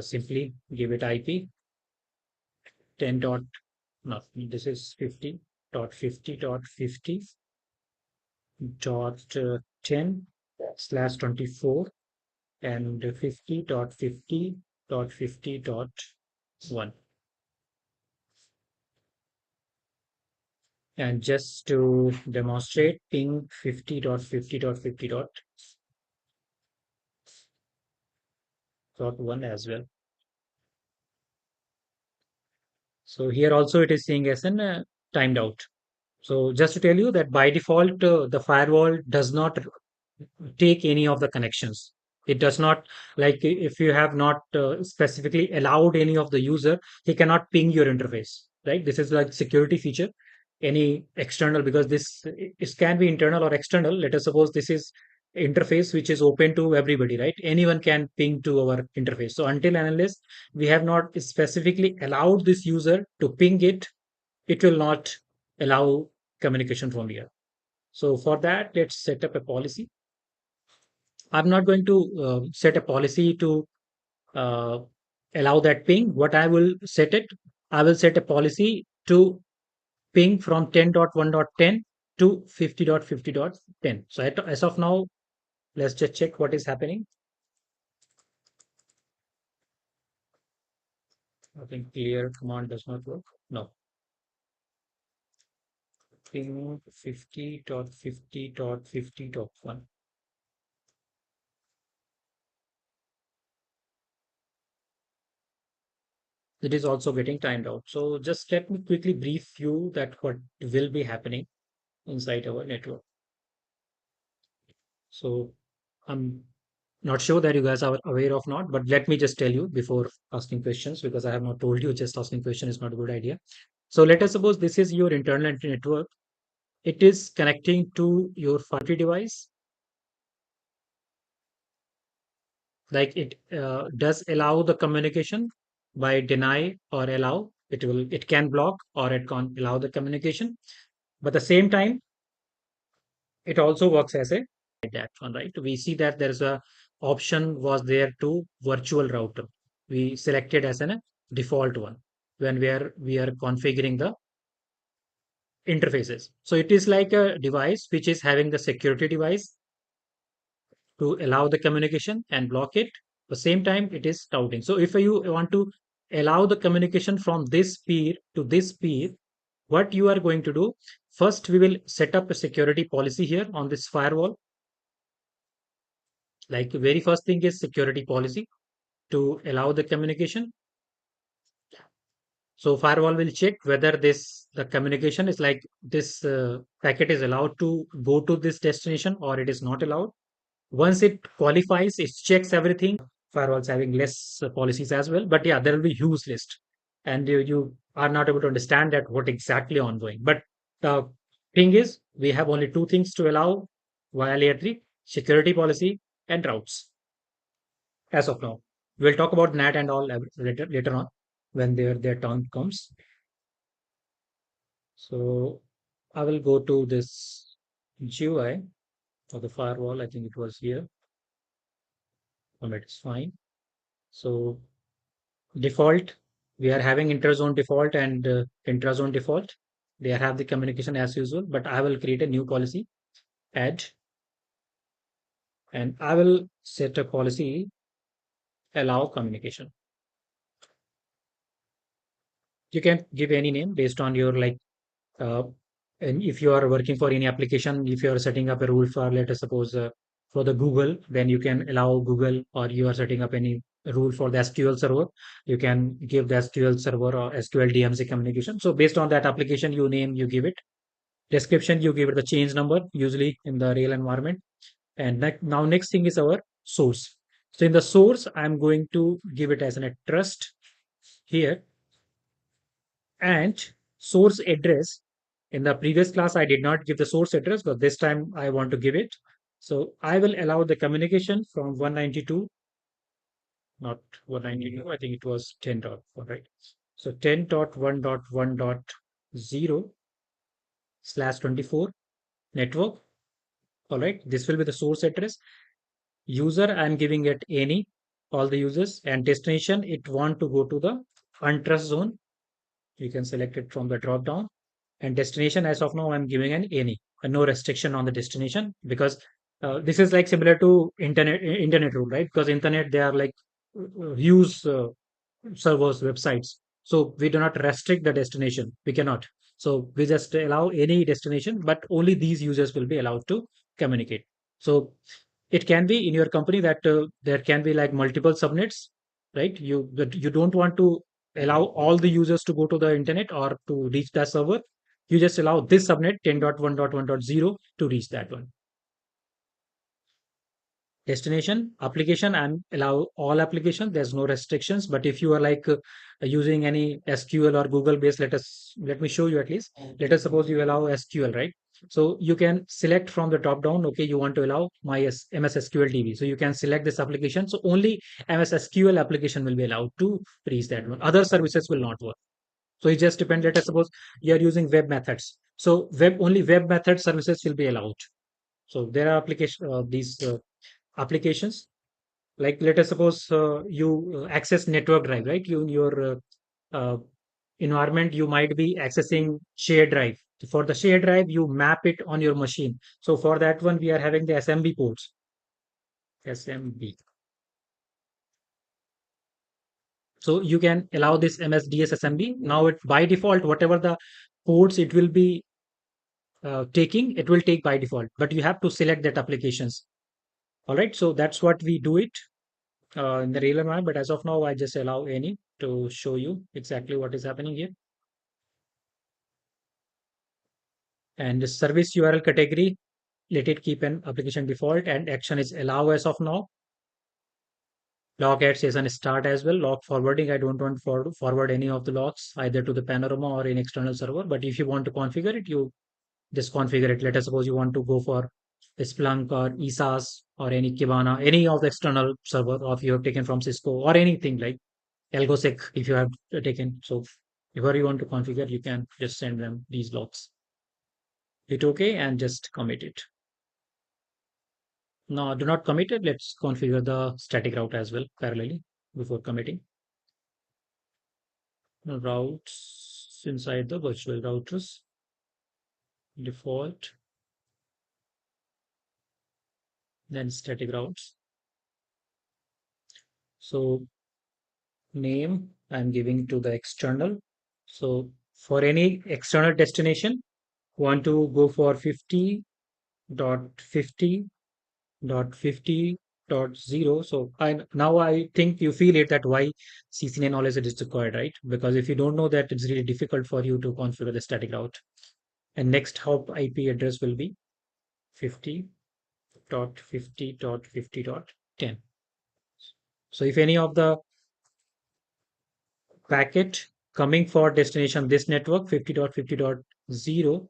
simply give it IP 10 dot, no, this is 50.50.50.10/24 and 50.50.50.1. And just to demonstrate, ping 50.50.50.1 as well. So here also it is saying as an timed out. So just to tell you that by default, the firewall does not take any of the connections. It does not, like if you have not specifically allowed any of the user, he cannot ping your interface, right? This is like security feature. Any external, because this it can be internal or external. Let us suppose this is interface which is open to everybody, right? Anyone can ping to our interface. So until and unless we have not specifically allowed this user to ping it, it will not allow communication from here. So for that, let's set up a policy. I'm not going to set a policy to uh, allow that ping. What I will set it, I will set a policy to ping from 10.1.10 to 50.50.10. So as of now, let's just check what is happening. I think clear command does not work. No. Ping 50.50.50.1. It is also getting timed out. So just let me quickly brief you that what will be happening inside our network. So I'm not sure that you guys are aware of not, but let me just tell you before asking questions, because I have not told you, just asking question is not a good idea. So let us suppose this is your internal network. It is connecting to your 5G device. Like it does allow the communication by deny or allow. It can block or it can allow the communication. But at the same time, it also works as a that one, right? We see that there's a option was there to virtual router. We selected as a default one when we are configuring the interfaces. So it is like a device which is having the security device to allow the communication and block it. At the same time, it is routing. So if you want to allow the communication from this peer to this peer, what you are going to do, first we will set up a security policy here on this firewall. Like very first thing is security policy to allow the communication. So firewall will check whether the communication is like this packet is allowed to go to this destination or it is not allowed. Once it qualifies, it checks everything. Firewalls having less policies as well, but yeah, there will be huge list, and you are not able to understand that what exactly ongoing. But the thing is, we have only two things to allow via layer 3: security policy and routes. As of now, we'll talk about NAT and all later on when their turn comes. So I will go to this GUI of the firewall. I think it was here. It's fine. So default, we are having interzone default and intrazone default. They have the communication as usual, but I will create a new policy. add, and I will set a policy allow communication. You can give any name based on your like uh, and if you are working for any application, if you are setting up a rule for, let us suppose, for the Google, then you can allow Google, or you are setting up any rule for the SQL server, you can give the SQL server or SQL DMC communication. So based on that application, you name, you give it description, you give it the change number, usually in the real environment. And now next thing is our source. So in the source, I'm going to give it as an a trust here, and source address. In the previous class, I did not give the source address, but this time I want to give it. So I will allow the communication from 192, not 192, I think it was 10.1, right? So 10.1.1.0 slash 24 network. All right, this will be the source address. User, I'm giving it any, all the users, and destination, it want to go to the untrust zone. You can select it from the drop down. And destination, as of now, I'm giving an any, no restriction on the destination, because this is like similar to internet rule, right? Because internet, they are like use servers, websites. So we do not restrict the destination. We cannot. So we just allow any destination, but only these users will be allowed to communicate. So it can be in your company that there can be like multiple subnets, right? You don't want to allow all the users to go to the internet or to reach that server. You just allow this subnet 10.1.1.0 to reach that one. Destination application, and allow all application, there's no restrictions. But if you are like using any SQL or Google based, let me show you at least. Let us suppose you allow SQL, right? So you can select from the top down, okay, you want to allow my MS SQL DB, so you can select this application. So only MS SQL application will be allowed to reach that one, other services will not work. So it just depends. Let us suppose you are using web methods, so only web method services will be allowed. So there are these applications, like let us suppose you access network drive, right? You in your environment, you might be accessing shared drive. For the shared drive, you map it on your machine. So for that one, we are having the SMB ports. SMB. So you can allow this MSDS SMB. Now it by default, whatever the ports it will be taking, it will take by default, but you have to select that applications. All right, so that's what we do it in the real environment. But as of now, I just allow any to show you exactly what is happening here. And the service URL category, let it keep an application default, and action is allow as of now. Log add session start as well. Log forwarding, I don't want forward any of the logs either to the panorama or an external server. But if you want to configure it, you just configure it. Let us suppose you want to go for Splunk or ESAS or any Kibana, any of the external server, or if you have taken from Cisco or anything like Algosec, if you have taken. So if you want to configure, you can just send them these logs. Hit OK and just commit it. Now do not commit it. Let's configure the static route as well parallelly before committing. Routes inside the virtual routers, default, then static routes. So name I'm giving to the external. So for any external destination, want to go for 50.50.50.0. So now I think you feel it that why CCNA knowledge is required, right? Because if you don't know that, it's really difficult for you to configure the static route. And next hop IP address will be 50.50.50.10. So if any of the packet coming for destination this network 50.50.0,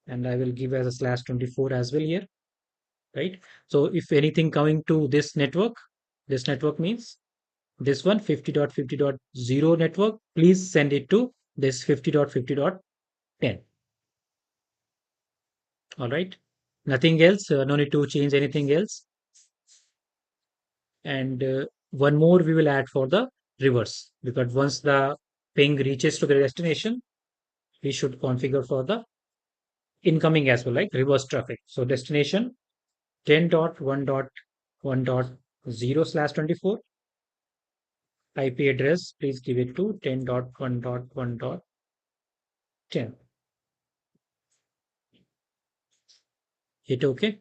and I will give as a slash 24 as well here, right? So if anything coming to this network means this one 50.50.0 network, please send it to this 50.50.10. All right, nothing else, no need to change anything else. And one more we will add for the reverse, because once the ping reaches to the destination, we should configure for the incoming as well, like reverse traffic. So destination 10.1.1.0/24. IP address, please give it to 10.1.1.10. Hit OK.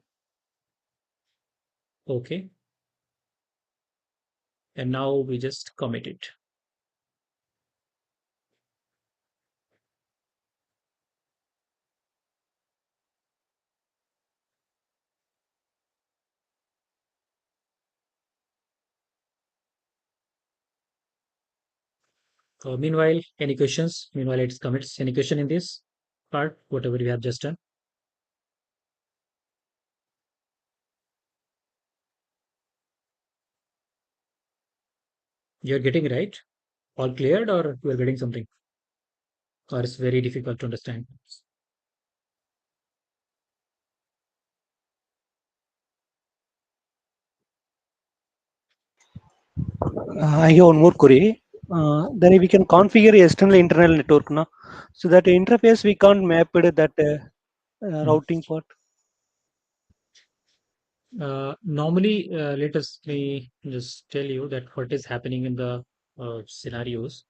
OK. And now we just commit it. Meanwhile, any questions? Meanwhile, it commits. Any question in this part, whatever we have just done? You're getting right? All cleared, or you're getting something? Or it's very difficult to understand? I have one more query. Then we can configure external internal network now. So that interface we can't map it that Hmm. routing part. Normally, me just tell you that what is happening in the scenarios.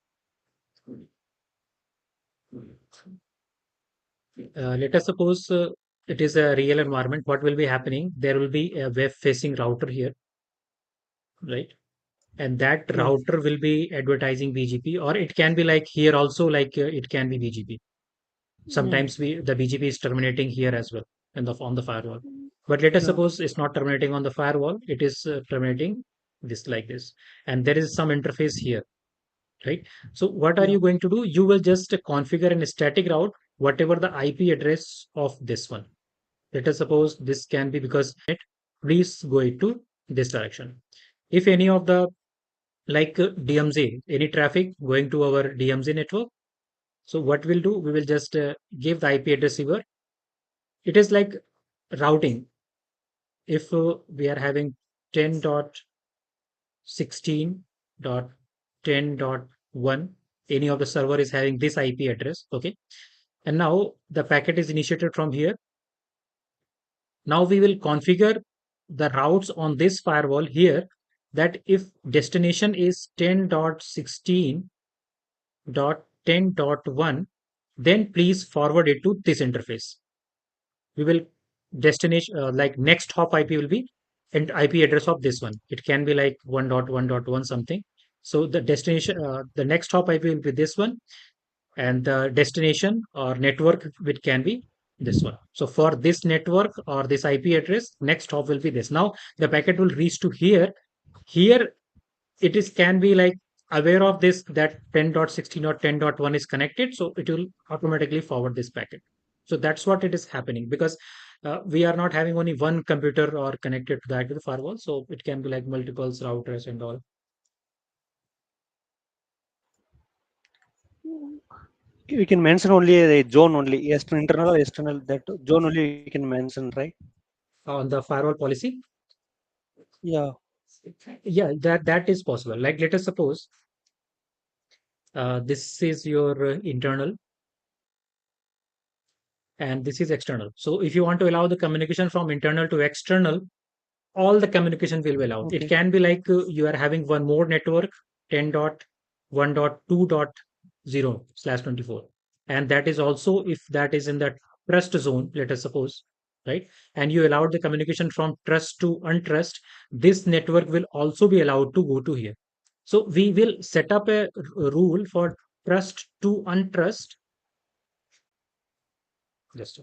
Let us suppose it is a real environment. What will be happening? There will be a web-facing router here, right? And that Yes. router will be advertising BGP, or it can be like here also, like it can be BGP. Mm. Sometimes the BGP is terminating here as well on the firewall. But let us Yeah. suppose it's not terminating on the firewall; it is terminating this like this, and there is some interface here, right? So what are Yeah. you going to do? You will just configure a static route, whatever the IP address of this one. Let us suppose this can be, because it, please go into this direction. If any of the like DMZ, any traffic going to our DMZ network, so what we'll do, we will just give the IP address here. It is like routing. If we are having 10.16.10.1, any of the server is having this IP address, okay? And now the packet is initiated from here. Now we will configure the routes on this firewall here, that if destination is 10.16.10.1, then please forward it to this interface. We will destination like next hop IP will be and IP address of this one. It can be like 1.1.1 something. So the destination, the next hop IP will be this one, and the destination or network which can be this one. So for this network or this IP address, next hop will be this. Now the packet will reach to here. Here it is can be like aware of this, that 10.16 or 10.1 is connected, so it will automatically forward this packet. So that's what it is happening, because we are not having only one computer or connected to that, to the firewall, so it can be like multiples routers and all. We can mention only a zone only, external, internal or external. That zone only we can mention, right? On the firewall policy, Yeah. yeah, that is possible. Like let us suppose this is your internal and this is external. So if you want to allow the communication from internal to external, all the communication will be allowed. It Okay. can be like you are having one more network, 10.1.2.0/24. And that is also if that is in the trust zone, let us suppose, right? And you allowed the communication from trust to untrust, this network will also be allowed to go to here. So we will set up a rule for trust to untrust. Just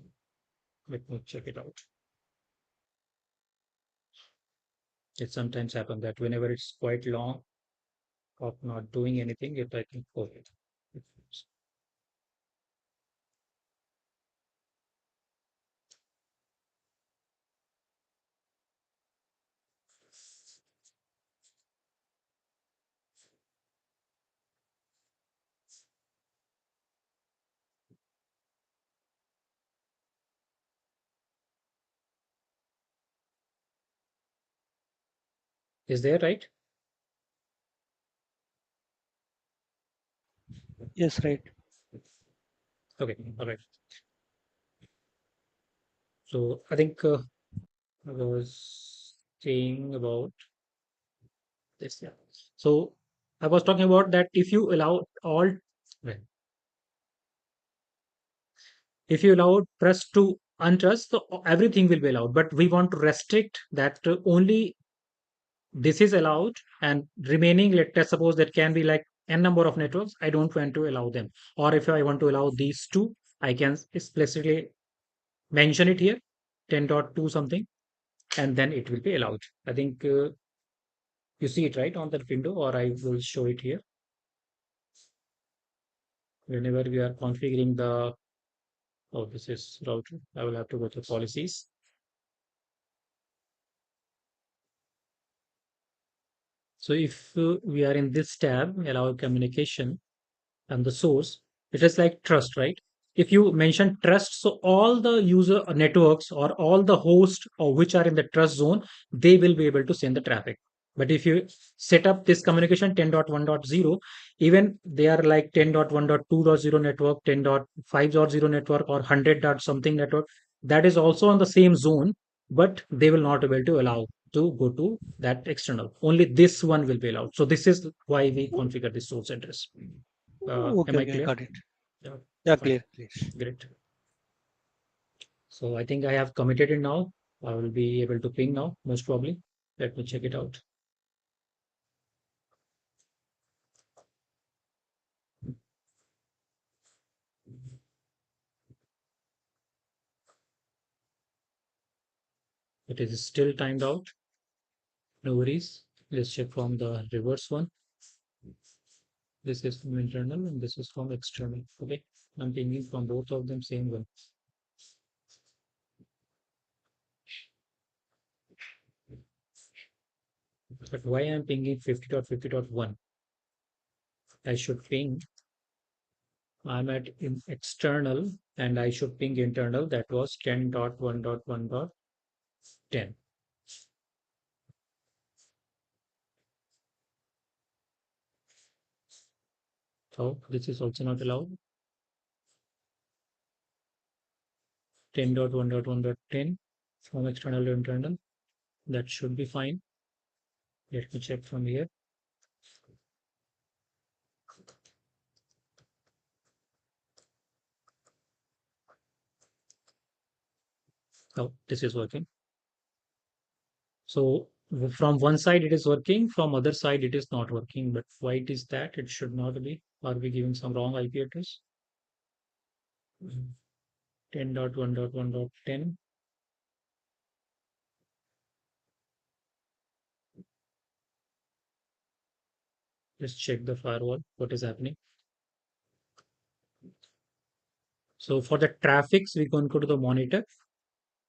let me check it out. It sometimes happens that whenever it's quite long of not doing anything, it I think okay. Is there right? Yes. Right. Okay, all right. So I think I was saying about this. Yeah. So I was talking about that well, if you allow trust to untrust, so everything will be allowed. But we want to restrict that only this is allowed, and remaining, let's suppose that can be like n number of networks. I don't want to allow them. Or if I want to allow these two, I can explicitly mention it here, 10.2 something, and then it will be allowed. I think you see it right on that window, or I will show it here. Whenever we are configuring the, oh, this is router. I will have to go to policies. So if we are in this tab, allow communication, and the source, it is like trust, right? If you mention trust, so all the user networks or all the hosts or which are in the trust zone, they will be able to send the traffic. But if you set up this communication 10.1.0, even they are like 10.1.2.0 network, 10.5.0 network, or 100 dot something network, that is also on the same zone, but they will not be able to allow to go to that external. Only this one will be allowed. So this is why we configure the source address. Okay, Am I okay, clear? got it. Yeah, Yeah, fine. clear, clear. Great. So I think I have committed it now. I will be able to ping now, most probably. Let me check it out. It is still timed out. No worries. Let's check from the reverse one. This is from internal and this is from external. Okay. I'm pinging from both of them same one. But why I'm pinging 50.50.1? I should ping. I'm at external and I should ping internal. That was 10.1.1.10. So this is also not allowed. 10.1.1.10 from external to internal. That should be fine. Let me check from here. Oh, this is working. So from one side it is working, from other side it is not working. But why it is that? It should not be. Are we giving some wrong IP address? 10.1.1.10. Let's check the firewall. What is happening? So for the traffics, we can go to the monitor.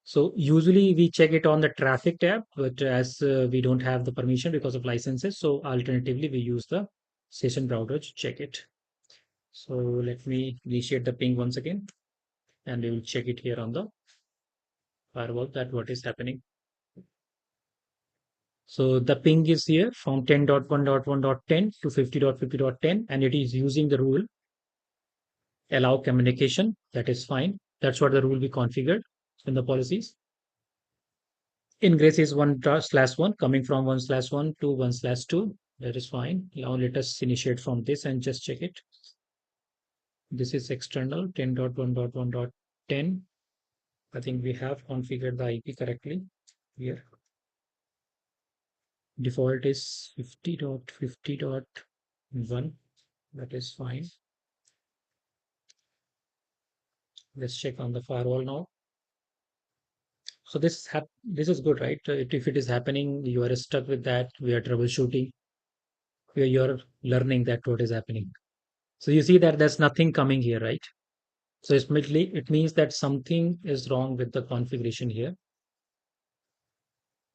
So usually we check it on the traffic tab, but as we don't have the permission because of licenses, so alternatively we use the session browser to check it. So let me initiate the ping once again, and we will check it here on the firewall that what is happening. So the ping is here from 10.1.1.10 to 50.50.10, and it is using the rule allow communication. That is fine. That's what the rule we configured in the policies. Ingress is 1/1 coming from 1/1 to 1/2. That is fine. Now let us initiate from this and just check it. This is external 10.1.1.10. I think we have configured the IP correctly here. Default is 50.50.1. That is fine. Let's check on the firewall now. So this is good, right? If it is happening, you are stuck with that. We are troubleshooting. You're learning that what is happening. So you see that there's nothing coming here, right? So it means that something is wrong with the configuration here.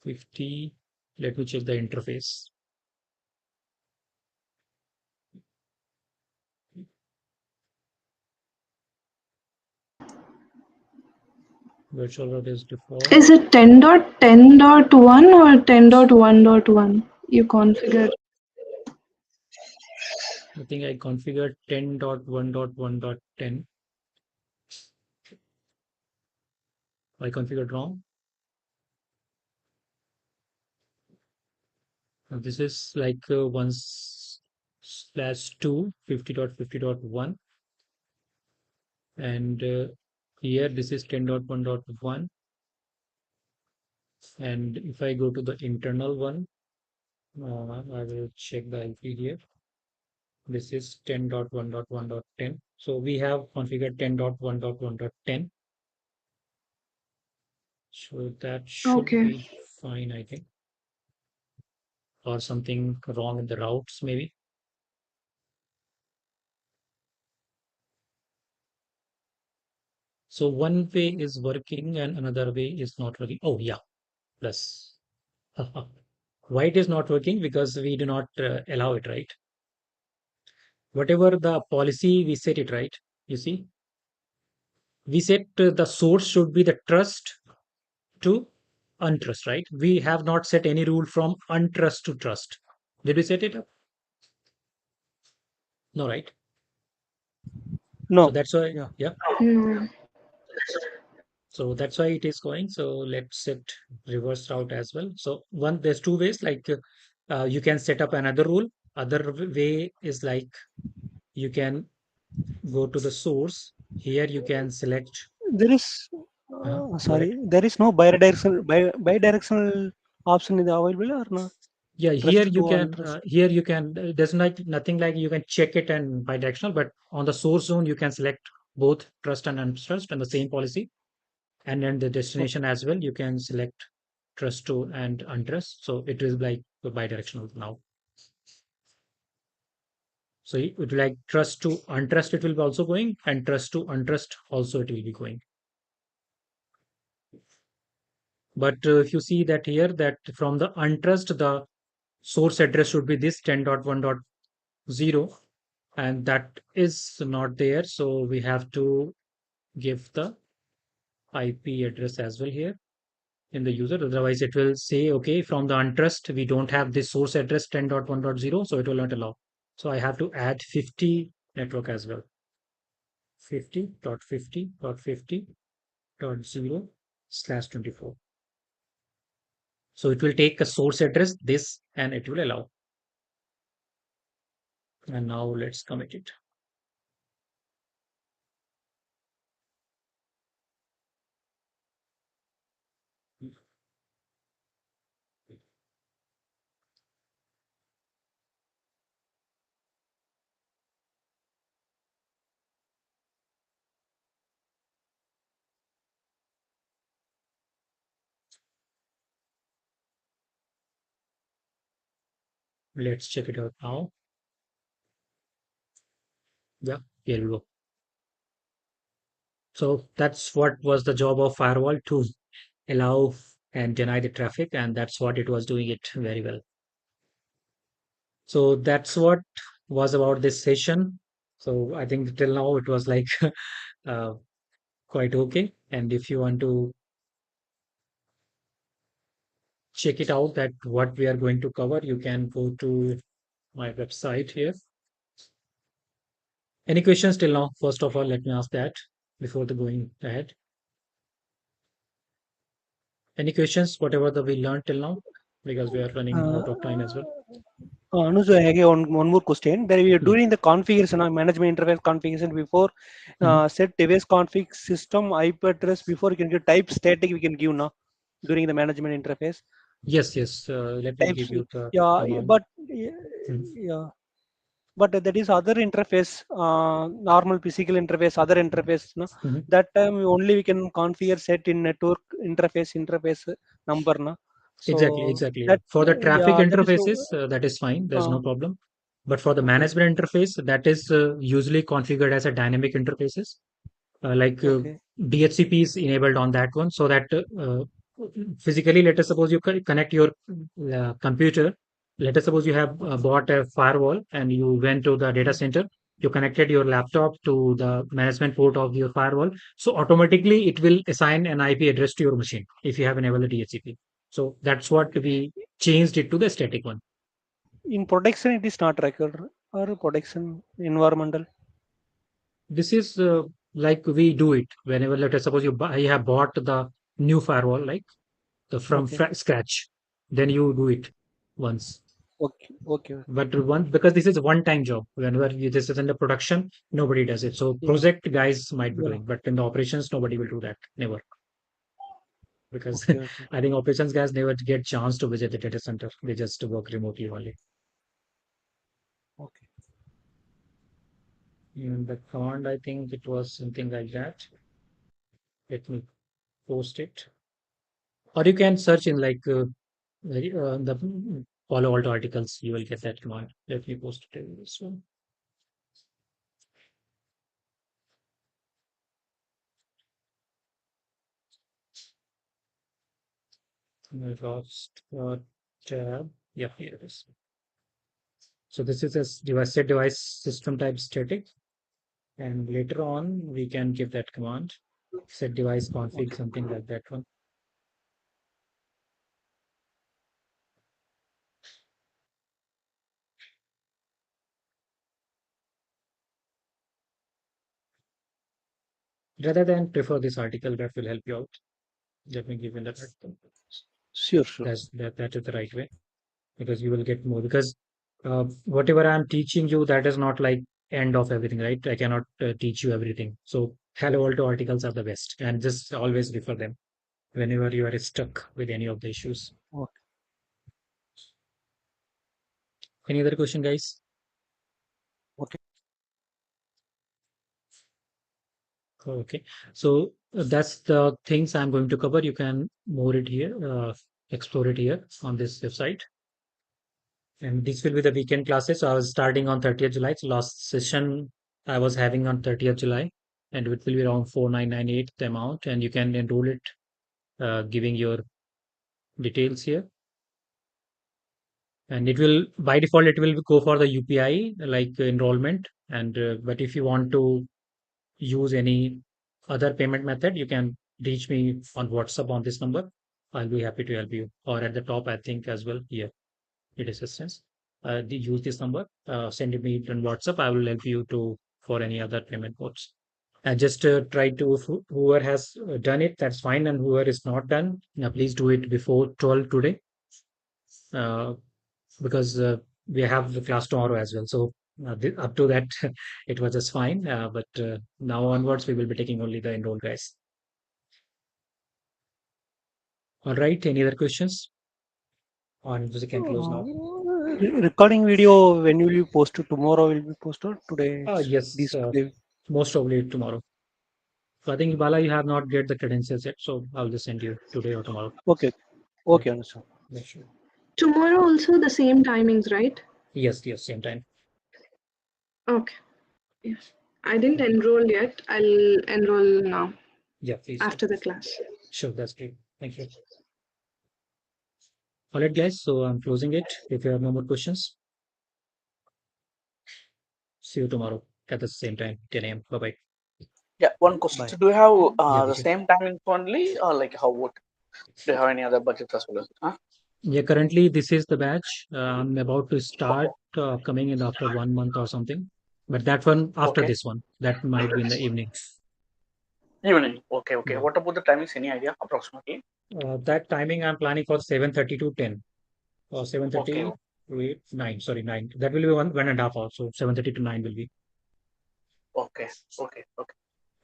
50. Let me check the interface. Virtual route is default. Is it 10.10.1 or 10.1.1 you configured? I think I configured 10.1.1.10. I configured wrong. This is like 1/2 50.50.1, and here this is 10.1.1. And if I go to the internal one, I will check the IP here. This is 10.1.1.10. So we have configured 10.1.1.10. So that should Okay. be fine, I think. Or something wrong in the routes, maybe. So one way is working and another way is not working. Oh, yeah, plus. Why it is not working? Because we do not allow it, right? Whatever the policy, we set it, right? You see, we set the source should be the trust to untrust, right? We have not set any rule from untrust to trust. Did we set it up? No, right? So No. that's why, Yeah. yeah. No. So that's why it is going. So let's set reverse route as well. So one, there's two ways. Like you can set up another rule. Other way is like you can go to the source. Here you can select. There is, Go ahead. there is no bidirectional option is available or no? Yeah, here Trust you to can. untrust. Here you can. There's like nothing like you can check it and bidirectional, but on the source zone you can select both trust and untrust and the same policy. And then the Okay. destination as well, you can select trust to and untrust. So it is like bidirectional now. So it will like trust to untrust, it will be also going, and trust to untrust also it will be going. But if you see that here, that from the untrust, the source address should be this 10.1.0, and that is not there. So we have to give the IP address as well here in the user. Otherwise, it will say, okay, from the untrust, we don't have this source address 10.1.0, so it will not allow. So I have to add 50 network as well. 50.50.50.0/24. So it will take a source address, this, and it will allow. And now let's commit it. Let's check it out now. Yeah, here we go. So that's what was the job of firewall, to allow and deny the traffic, and that's what it was doing it very well. So that's what was about this session. So I think till now it was like uh, quite okay. And if you want to check it out that what we are going to cover, you can go to my website here. Any questions till now? First of all, let me ask that before the going ahead. Any questions, whatever that we learned till now? Because we are running Uh, out of time as well. Anuj, I have one more question. There we Mhm, during the configuration management interface configuration before mhm. set device config system IP address before you can give type static we can give now during the management interface Yes, yes. Let me give types. you the Yeah, command. but Mhm, yeah, but that is other interface, normal physical interface, other interface. No, mhm. that time only we can configure set in network interface number. No, Exactly, so exactly. Yeah. that For the traffic yeah that is interfaces, that is fine. There's uh, no problem. But for the okay, management interface, that is usually configured as a dynamic interfaces. Like okay, DHCP is enabled on that one, so that physically, let us suppose you connect your computer. Let us suppose you have bought a firewall and you went to the data center. You connected your laptop to the management port of your firewall. So automatically, it will assign an IP address to your machine if you have enabled the DHCP. So that's what okay. we changed it to the static one. In protection, it is not required or protection environmental. This is like we do it whenever, let us suppose you have bought the new firewall, like from Okay. scratch. Then you do it once. Okay. Okay. But one, because this is a one-time job. Whenever this is in the production, nobody does it. So Yeah. project guys might be Yeah. doing, but in the operations, nobody will do that. Never. Because Okay. Okay. I think operations guys never get chance to visit the data center. They just work remotely only. Okay. In the command, I think it was something like that. Let me post it. Or you can search in like the Palo Alto articles. You will get that command. Let me post it in this one. I lost tab. Yeah, here it is. So this is a device set device system type static. And later on, we can give that command, set device config, Okay. something like that one. Rather than prefer this article, that will help you out. Let me give you that article. Sure. Sure. That is the right way, because you will get more. Because whatever I'm teaching you, that is not like end of everything, right? I cannot teach you everything. So Hello Alto articles are the best, and just always refer them whenever you are stuck with any of the issues. Okay. Any other question, guys? Okay. Okay, so that's the things I'm going to cover. You can more it here, explore it here on this website. And this will be the weekend classes. So I was starting on 30th July. So last session I was having on 30th July, and it will be around 4998 the amount, and you can enroll it, giving your details here. And it will, by default, it will go for the UPI like enrollment. And but if you want to use any other payment method, you can reach me on WhatsApp on this number. I'll be happy to help you. Or at the top, I think as well here, it assistance. Use this number. Send me on WhatsApp. I will help you to for any other payment modes. And just try to whoever has done it, that's fine, and whoever is not done, please do it before 12 today, uh, because we have the class tomorrow as well. So up to that, it was just fine. But now onwards, we will be taking only the enroll guys. All right. Any other questions? Or we can close now. Recording video, when will you post it? Tomorrow will be posted. Today. Yes. This today. Most probably tomorrow. So I think Bala, you have not get the credentials yet, so I'll just send you today or tomorrow. Okay. Yeah, Okay. Understand. make sure. Tomorrow also the same timings, right? Yes, same time. Okay. Yes. I didn't enroll yet. I'll enroll now Yeah, please. after the class. Sure, that's great. Thank you. All right, guys. So I'm closing it. If you have no more questions, see you tomorrow at the same time, 10 a.m. Bye bye. Yeah, one question. Bye. So do you have Yeah, the Vijay. same timing only, or like how would do you have any other budgets as well? Huh? Yeah, currently this is the batch. I'm about to start coming in after 1 month or something. But that one after Okay. this one, that might be in the evening. Evening. Okay. Okay. Yeah. What about the timings? Any idea approximately? That timing I'm planning for 7:30 to 10 or Okay. 7:30 to 8, 9. Sorry, 9. That will be one and a half hours. So 7:30 to 9 will be. Okay. Okay. Okay.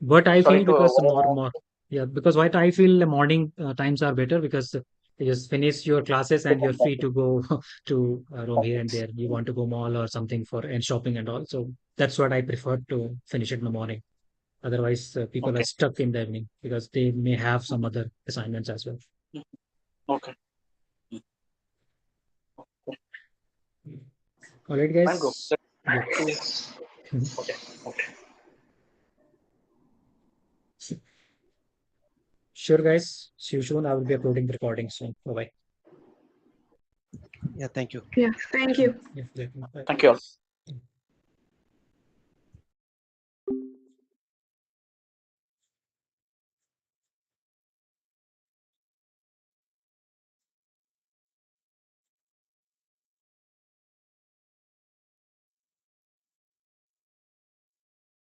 But I Sorry feel to. because more, yeah, because what I feel the morning times are better, because you just finish your classes and you're free to go to roam here and there. You want to go mall or something for and shopping and all. So that's what I prefer, to finish it in the morning. Otherwise, people are Okay. stuck in the evening because they may have some other assignments as well. Okay. All right, Fine, bro. guys. Yeah. Okay. Okay. Sure, guys. See you soon. I will be uploading the recording soon. Bye bye. Yeah. Thank you. Yeah. Thank you. Yeah, bye. Thank you all.